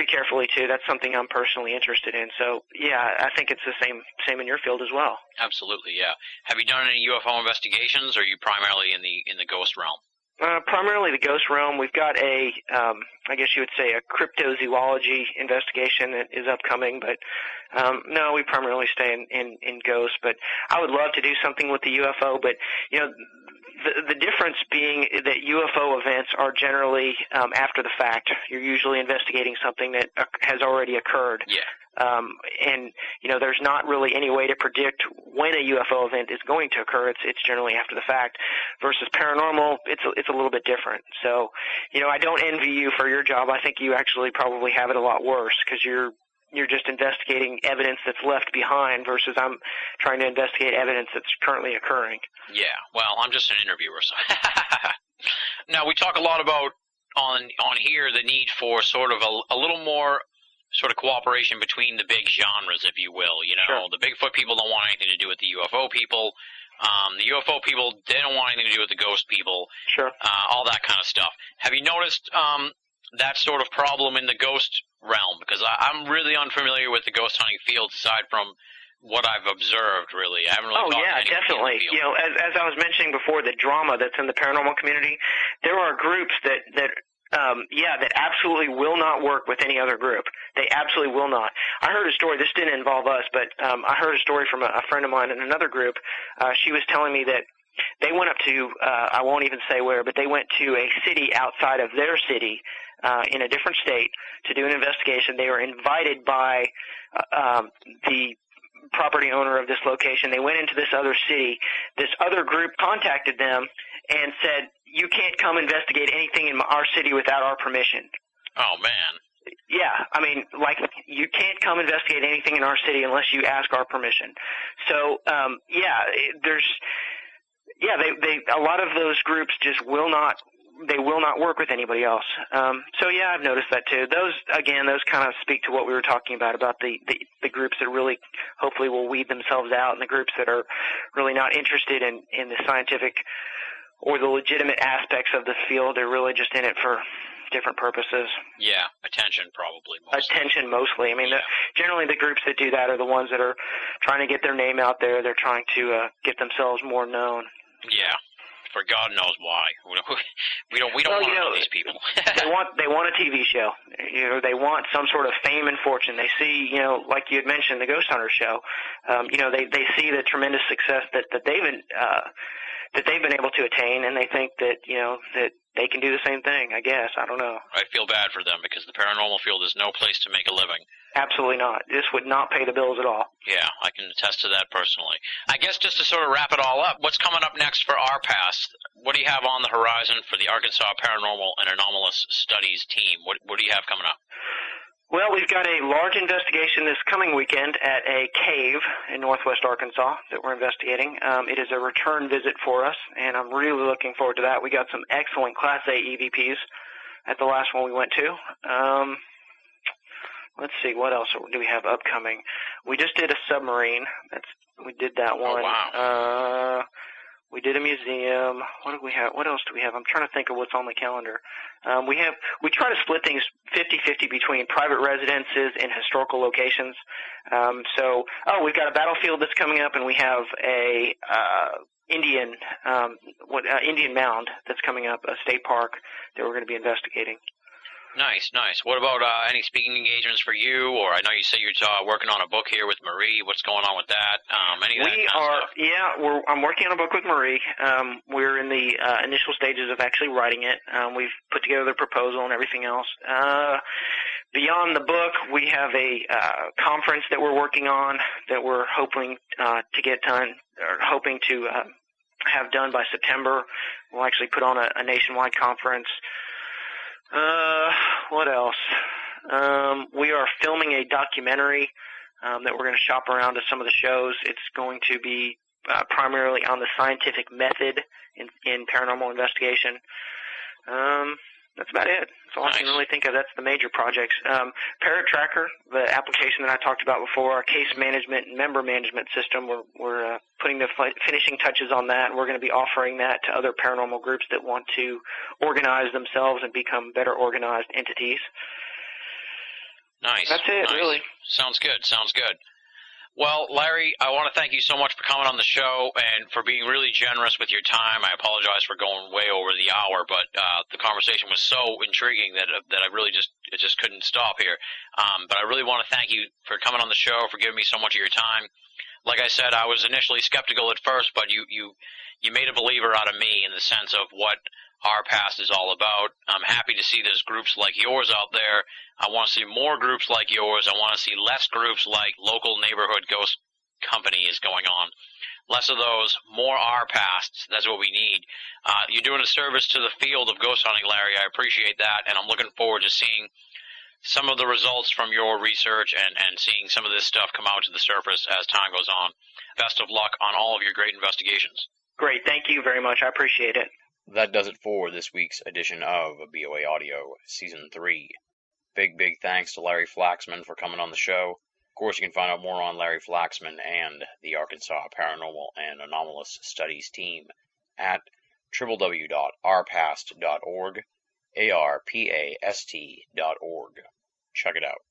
carefully too. That's something I'm personally interested in. So yeah, I think it's the same in your field as well. Absolutely, yeah. Have you done any UFO investigations, or are you primarily in the ghost realm? Primarily the ghost realm. We've got I guess you would say a cryptozoology investigation that is upcoming, but no, we primarily stay in ghosts. But I would love to do something with the UFO, but you know, the difference being that UFO events are generally after the fact. You're usually investigating something that has already occurred. Yeah. And you know, there's not really any way to predict when a UFO event is going to occur. It's generally after the fact. Versus paranormal, it's a little bit different. So, you know, I don't envy you for your job. I think you actually probably have it a lot worse, because you're just investigating evidence that's left behind, versus I'm trying to investigate evidence that's currently occurring. Yeah, well, I'm just an interviewer, so. Now, we talk a lot about on here the need for sort of a little more sort of cooperation between the big genres, if you will. You know, sure. The Bigfoot people don't want anything to do with the UFO people. The UFO people, they don't want anything to do with the ghost people. Sure. All that kind of stuff. Have you noticed that sort of problem in the ghost realm? Because I'm really unfamiliar with the ghost hunting field, aside from what I've observed, really. I haven't really talked to anyone definitely. You know, as I was mentioning before, the drama that's in the paranormal community, there are groups that absolutely will not work with any other group. They absolutely will not. I heard a story, this didn't involve us, but I heard a story from a friend of mine in another group. She was telling me that they went up to, I won't even say where, but they went to a city outside of their city in a different state to do an investigation. They were invited by the property owner of this location. They went into this other city. This other group contacted them and said, you can't come investigate anything in our city without our permission. Oh, man. Yeah, I mean, like, you can't come investigate anything in our city unless you ask our permission. So, a lot of those groups just will not work with anybody else. I've noticed that too. Those kind of speak to what we were talking about the groups that really, hopefully, will weed themselves out, and the groups that are really not interested in the scientific or the legitimate aspects of the field. They're really just in it for different purposes. Yeah, attention probably mostly. Attention mostly. I mean, generally the groups that do that are the ones that are trying to get their name out there. They're trying to get themselves more known. Yeah, for God knows why. We don't want to know these people. they want a TV show. They want some sort of fame and fortune. They see, like you had mentioned, the Ghost Hunter show. They see the tremendous success that they've been able to attain, and they think that that they can do the same thing. I guess, I don't know. I feel bad for them because the paranormal field is no place to make a living. Absolutely not. This would not pay the bills at all. Yeah, I can attest to that personally. I guess just to sort of wrap it all up, what's coming up next for ARPAST? What do you have on the horizon for the Arkansas Paranormal and Anomalous Studies team? What do you have coming up? Well, we've got a large investigation this coming weekend at a cave in northwest Arkansas that we're investigating. It is a return visit for us, and I'm really looking forward to that. We got some excellent Class A EVPs at the last one we went to. Let's see, what else do we have upcoming? We just did a submarine. We did that one. Oh, wow. We did a museum. What do we have? What else do we have? I'm trying to think of what's on the calendar. We try to split things 50-50 between private residences and historical locations. We've got a battlefield that's coming up, and we have a Indian mound that's coming up, a state park that we're going to be investigating. Nice. What about any speaking engagements for you? Or I know you say you're working on a book here with Marie. What's going on with that? I'm working on a book with Marie. We're in the initial stages of actually writing it. We've put together the proposal and everything else. Beyond the book, we have a conference that we're working on that we're hoping to get done, or hoping to have done by September. We'll actually put on a nationwide conference. What else? We are filming a documentary that we're going to shop around to some of the shows. It's going to be primarily on the scientific method in paranormal investigation. That's about it. That's all I can really think of. That's the major projects. Parrot Tracker, the application that I talked about before, our case management and member management system, we're putting the finishing touches on that, and we're going to be offering that to other paranormal groups that want to organize themselves and become better organized entities. Nice. That's it, really. Sounds good. Well, Larry, I want to thank you so much for coming on the show and for being really generous with your time. I apologize for going way over the hour, but the conversation was so intriguing that I really just couldn't stop here. But I really want to thank you for coming on the show, for giving me so much of your time. Like I said, I was initially skeptical at first, but you made a believer out of me in the sense of what ARPAST is all about. I'm happy to see there's groups like yours out there. I want to see more groups like yours. I want to see less groups like Local Neighborhood Ghost Company is going on. Less of those, more ARPASTs. That's what we need. You're doing a service to the field of ghost hunting, Larry. I appreciate that, and I'm looking forward to seeing some of the results from your research and seeing some of this stuff come out to the surface as time goes on. Best of luck on all of your great investigations. Great. Thank you very much. I appreciate it. That does it for this week's edition of BoAAudio Season 3. Big thanks to Larry Flaxman for coming on the show. Of course, you can find out more on Larry Flaxman and the Arkansas Paranormal and Anomalous Studies team at www.arpast.org, ARPAST.org. Check it out.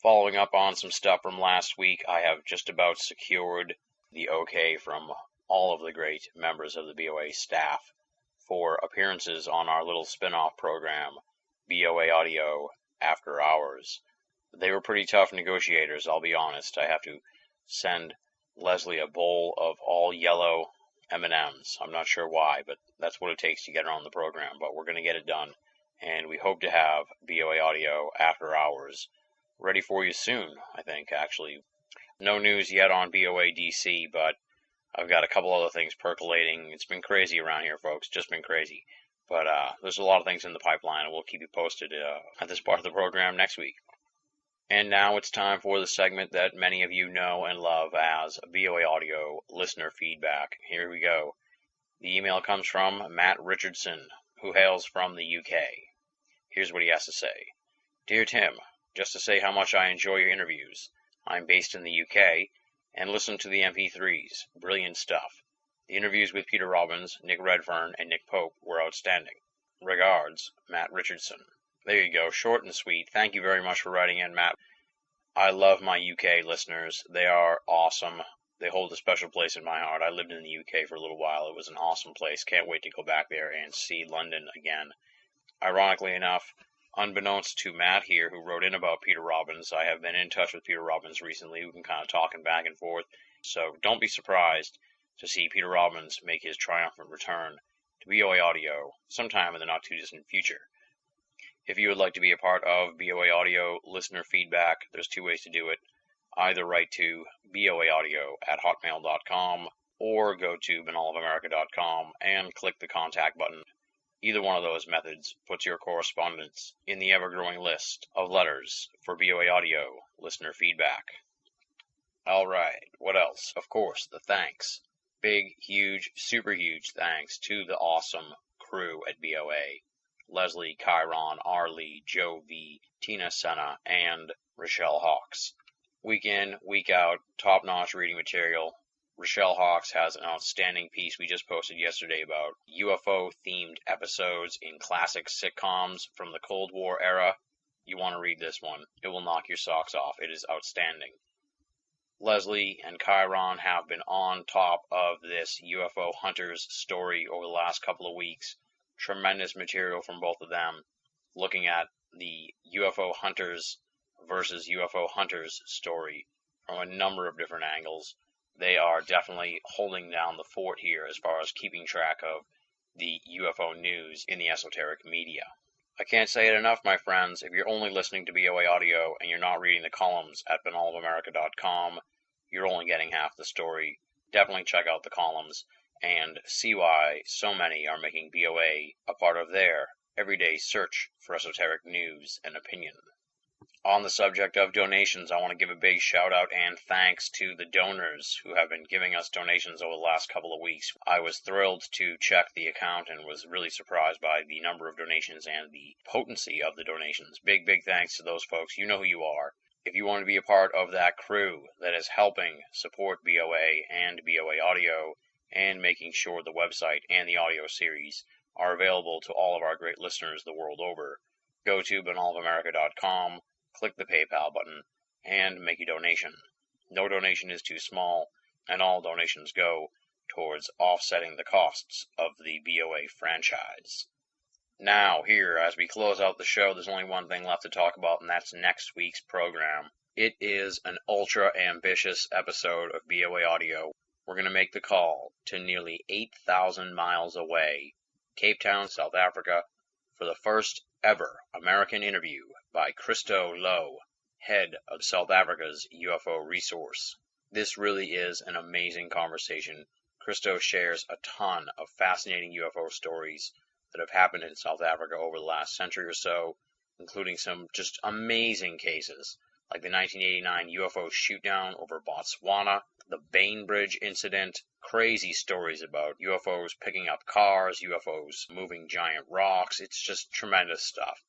Following up on some stuff from last week, I have just about secured the okay from all of the great members of the BOA staff for appearances on our little spin-off program, BoAAudio After Hours. They were pretty tough negotiators, I'll be honest. I have to send Leslie a bowl of all yellow M&Ms. I'm not sure why, but that's what it takes to get her on the program. But we're going to get it done, and we hope to have BoAAudio After Hours ready for you soon, I think, actually. No news yet on BOA DC, but I've got a couple other things percolating. It's been crazy around here, folks, just been crazy. But there's a lot of things in the pipeline, and we'll keep you posted at this part of the program next week. And now it's time for the segment that many of you know and love as BoAAudio Listener Feedback. Here we go. The email comes from Matt Richardson, who hails from the UK. Here's what he has to say. Dear Tim, just to say how much I enjoy your interviews. I'm based in the UK and listen to the MP3s. Brilliant stuff. The interviews with Peter Robbins, Nick Redfern, and Nick Pope were outstanding. Regards, Matt Richardson. There you go, short and sweet. Thank you very much for writing in, Matt. I love my UK listeners. They are awesome. They hold a special place in my heart. I lived in the UK for a little while. It was an awesome place. Can't wait to go back there and see London again. Ironically enough, unbeknownst to Matt here, who wrote in about Peter Robbins, I have been in touch with Peter Robbins recently. We've been kind of talking back and forth. So don't be surprised to see Peter Robbins make his triumphant return to BoAAudio sometime in the not-too-distant future. If you would like to be a part of BoAAudio listener feedback, there's two ways to do it. Either write to boaaaudio@hotmail.com or go to banalofamerica.com and click the contact button. Either one of those methods puts your correspondence in the ever-growing list of letters for BoAAudio listener feedback. All right, what else? Of course, the thanks. Big, huge, super huge thanks to the awesome crew at BOA. Leslie, Chiron, Arlie, Joe V, Tina Senna, and Rochelle Hawks. Week in, week out, top-notch reading material. Rochelle Hawks has an outstanding piece we just posted yesterday about UFO-themed episodes in classic sitcoms from the Cold War era. You want to read this one. It will knock your socks off. It is outstanding. Leslie and Chiron have been on top of this UFO Hunters story over the last couple of weeks. Tremendous material from both of them, looking at the UFO Hunters versus UFO Hunters story from a number of different angles. They are definitely holding down the fort here as far as keeping track of the UFO news in the esoteric media. I can't say it enough, my friends. If you're only listening to BoAAudio and you're not reading the columns at banalofamerica.com, you're only getting half the story. Definitely check out the columns and see why so many are making BOA a part of their everyday search for esoteric news and opinion. On the subject of donations, I want to give a big shout out and thanks to the donors who have been giving us donations over the last couple of weeks. I was thrilled to check the account and was really surprised by the number of donations and the potency of the donations. Big thanks to those folks. You know who you are. If you want to be a part of that crew that is helping support BOA and BoAAudio and making sure the website and the audio series are available to all of our great listeners the world over, go to banalofamerica.com, click the PayPal button, and make a donation. No donation is too small, and all donations go towards offsetting the costs of the BOA franchise. Now, here, as we close out the show, there's only one thing left to talk about, and that's next week's program. It is an ultra-ambitious episode of BoAAudio. We're going to make the call to nearly 8,000 miles away, Cape Town, South Africa, for the first ever American interview by Christo Lowe, head of South Africa's UFO resource. This really is an amazing conversation. Christo shares a ton of fascinating UFO stories that have happened in South Africa over the last century or so, including some just amazing cases, like the 1989 UFO shootdown over Botswana, the Bainbridge incident, crazy stories about UFOs picking up cars, UFOs moving giant rocks. It's just tremendous stuff.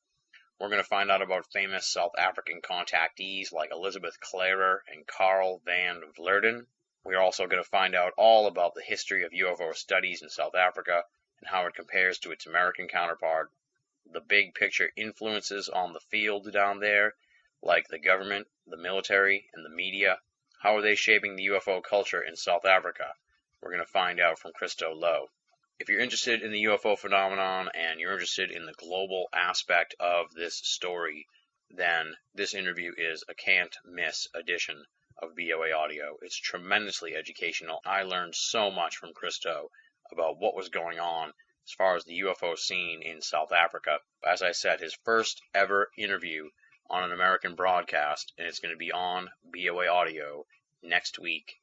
We're going to find out about famous South African contactees like Elizabeth Clarer and Carl van Vlerden. We're also going to find out all about the history of UFO studies in South Africa and how it compares to its American counterpart, the big picture influences on the field down there, like the government, the military, and the media. How are they shaping the UFO culture in South Africa? We're going to find out from Christo Lowe. If you're interested in the UFO phenomenon and you're interested in the global aspect of this story, then this interview is a can't-miss edition of BoAudio. It's tremendously educational. I learned so much from Christo about what was going on as far as the UFO scene in South Africa. As I said, his first ever interview on an American broadcast, and it's going to be on BoAudio next week.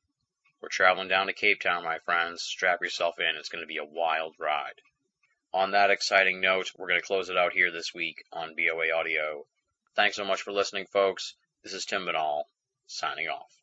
We're traveling down to Cape Town, my friends. Strap yourself in. It's going to be a wild ride. On that exciting note, we're going to close it out here this week on BoAudio. Thanks so much for listening, folks. This is Tim Banal, signing off.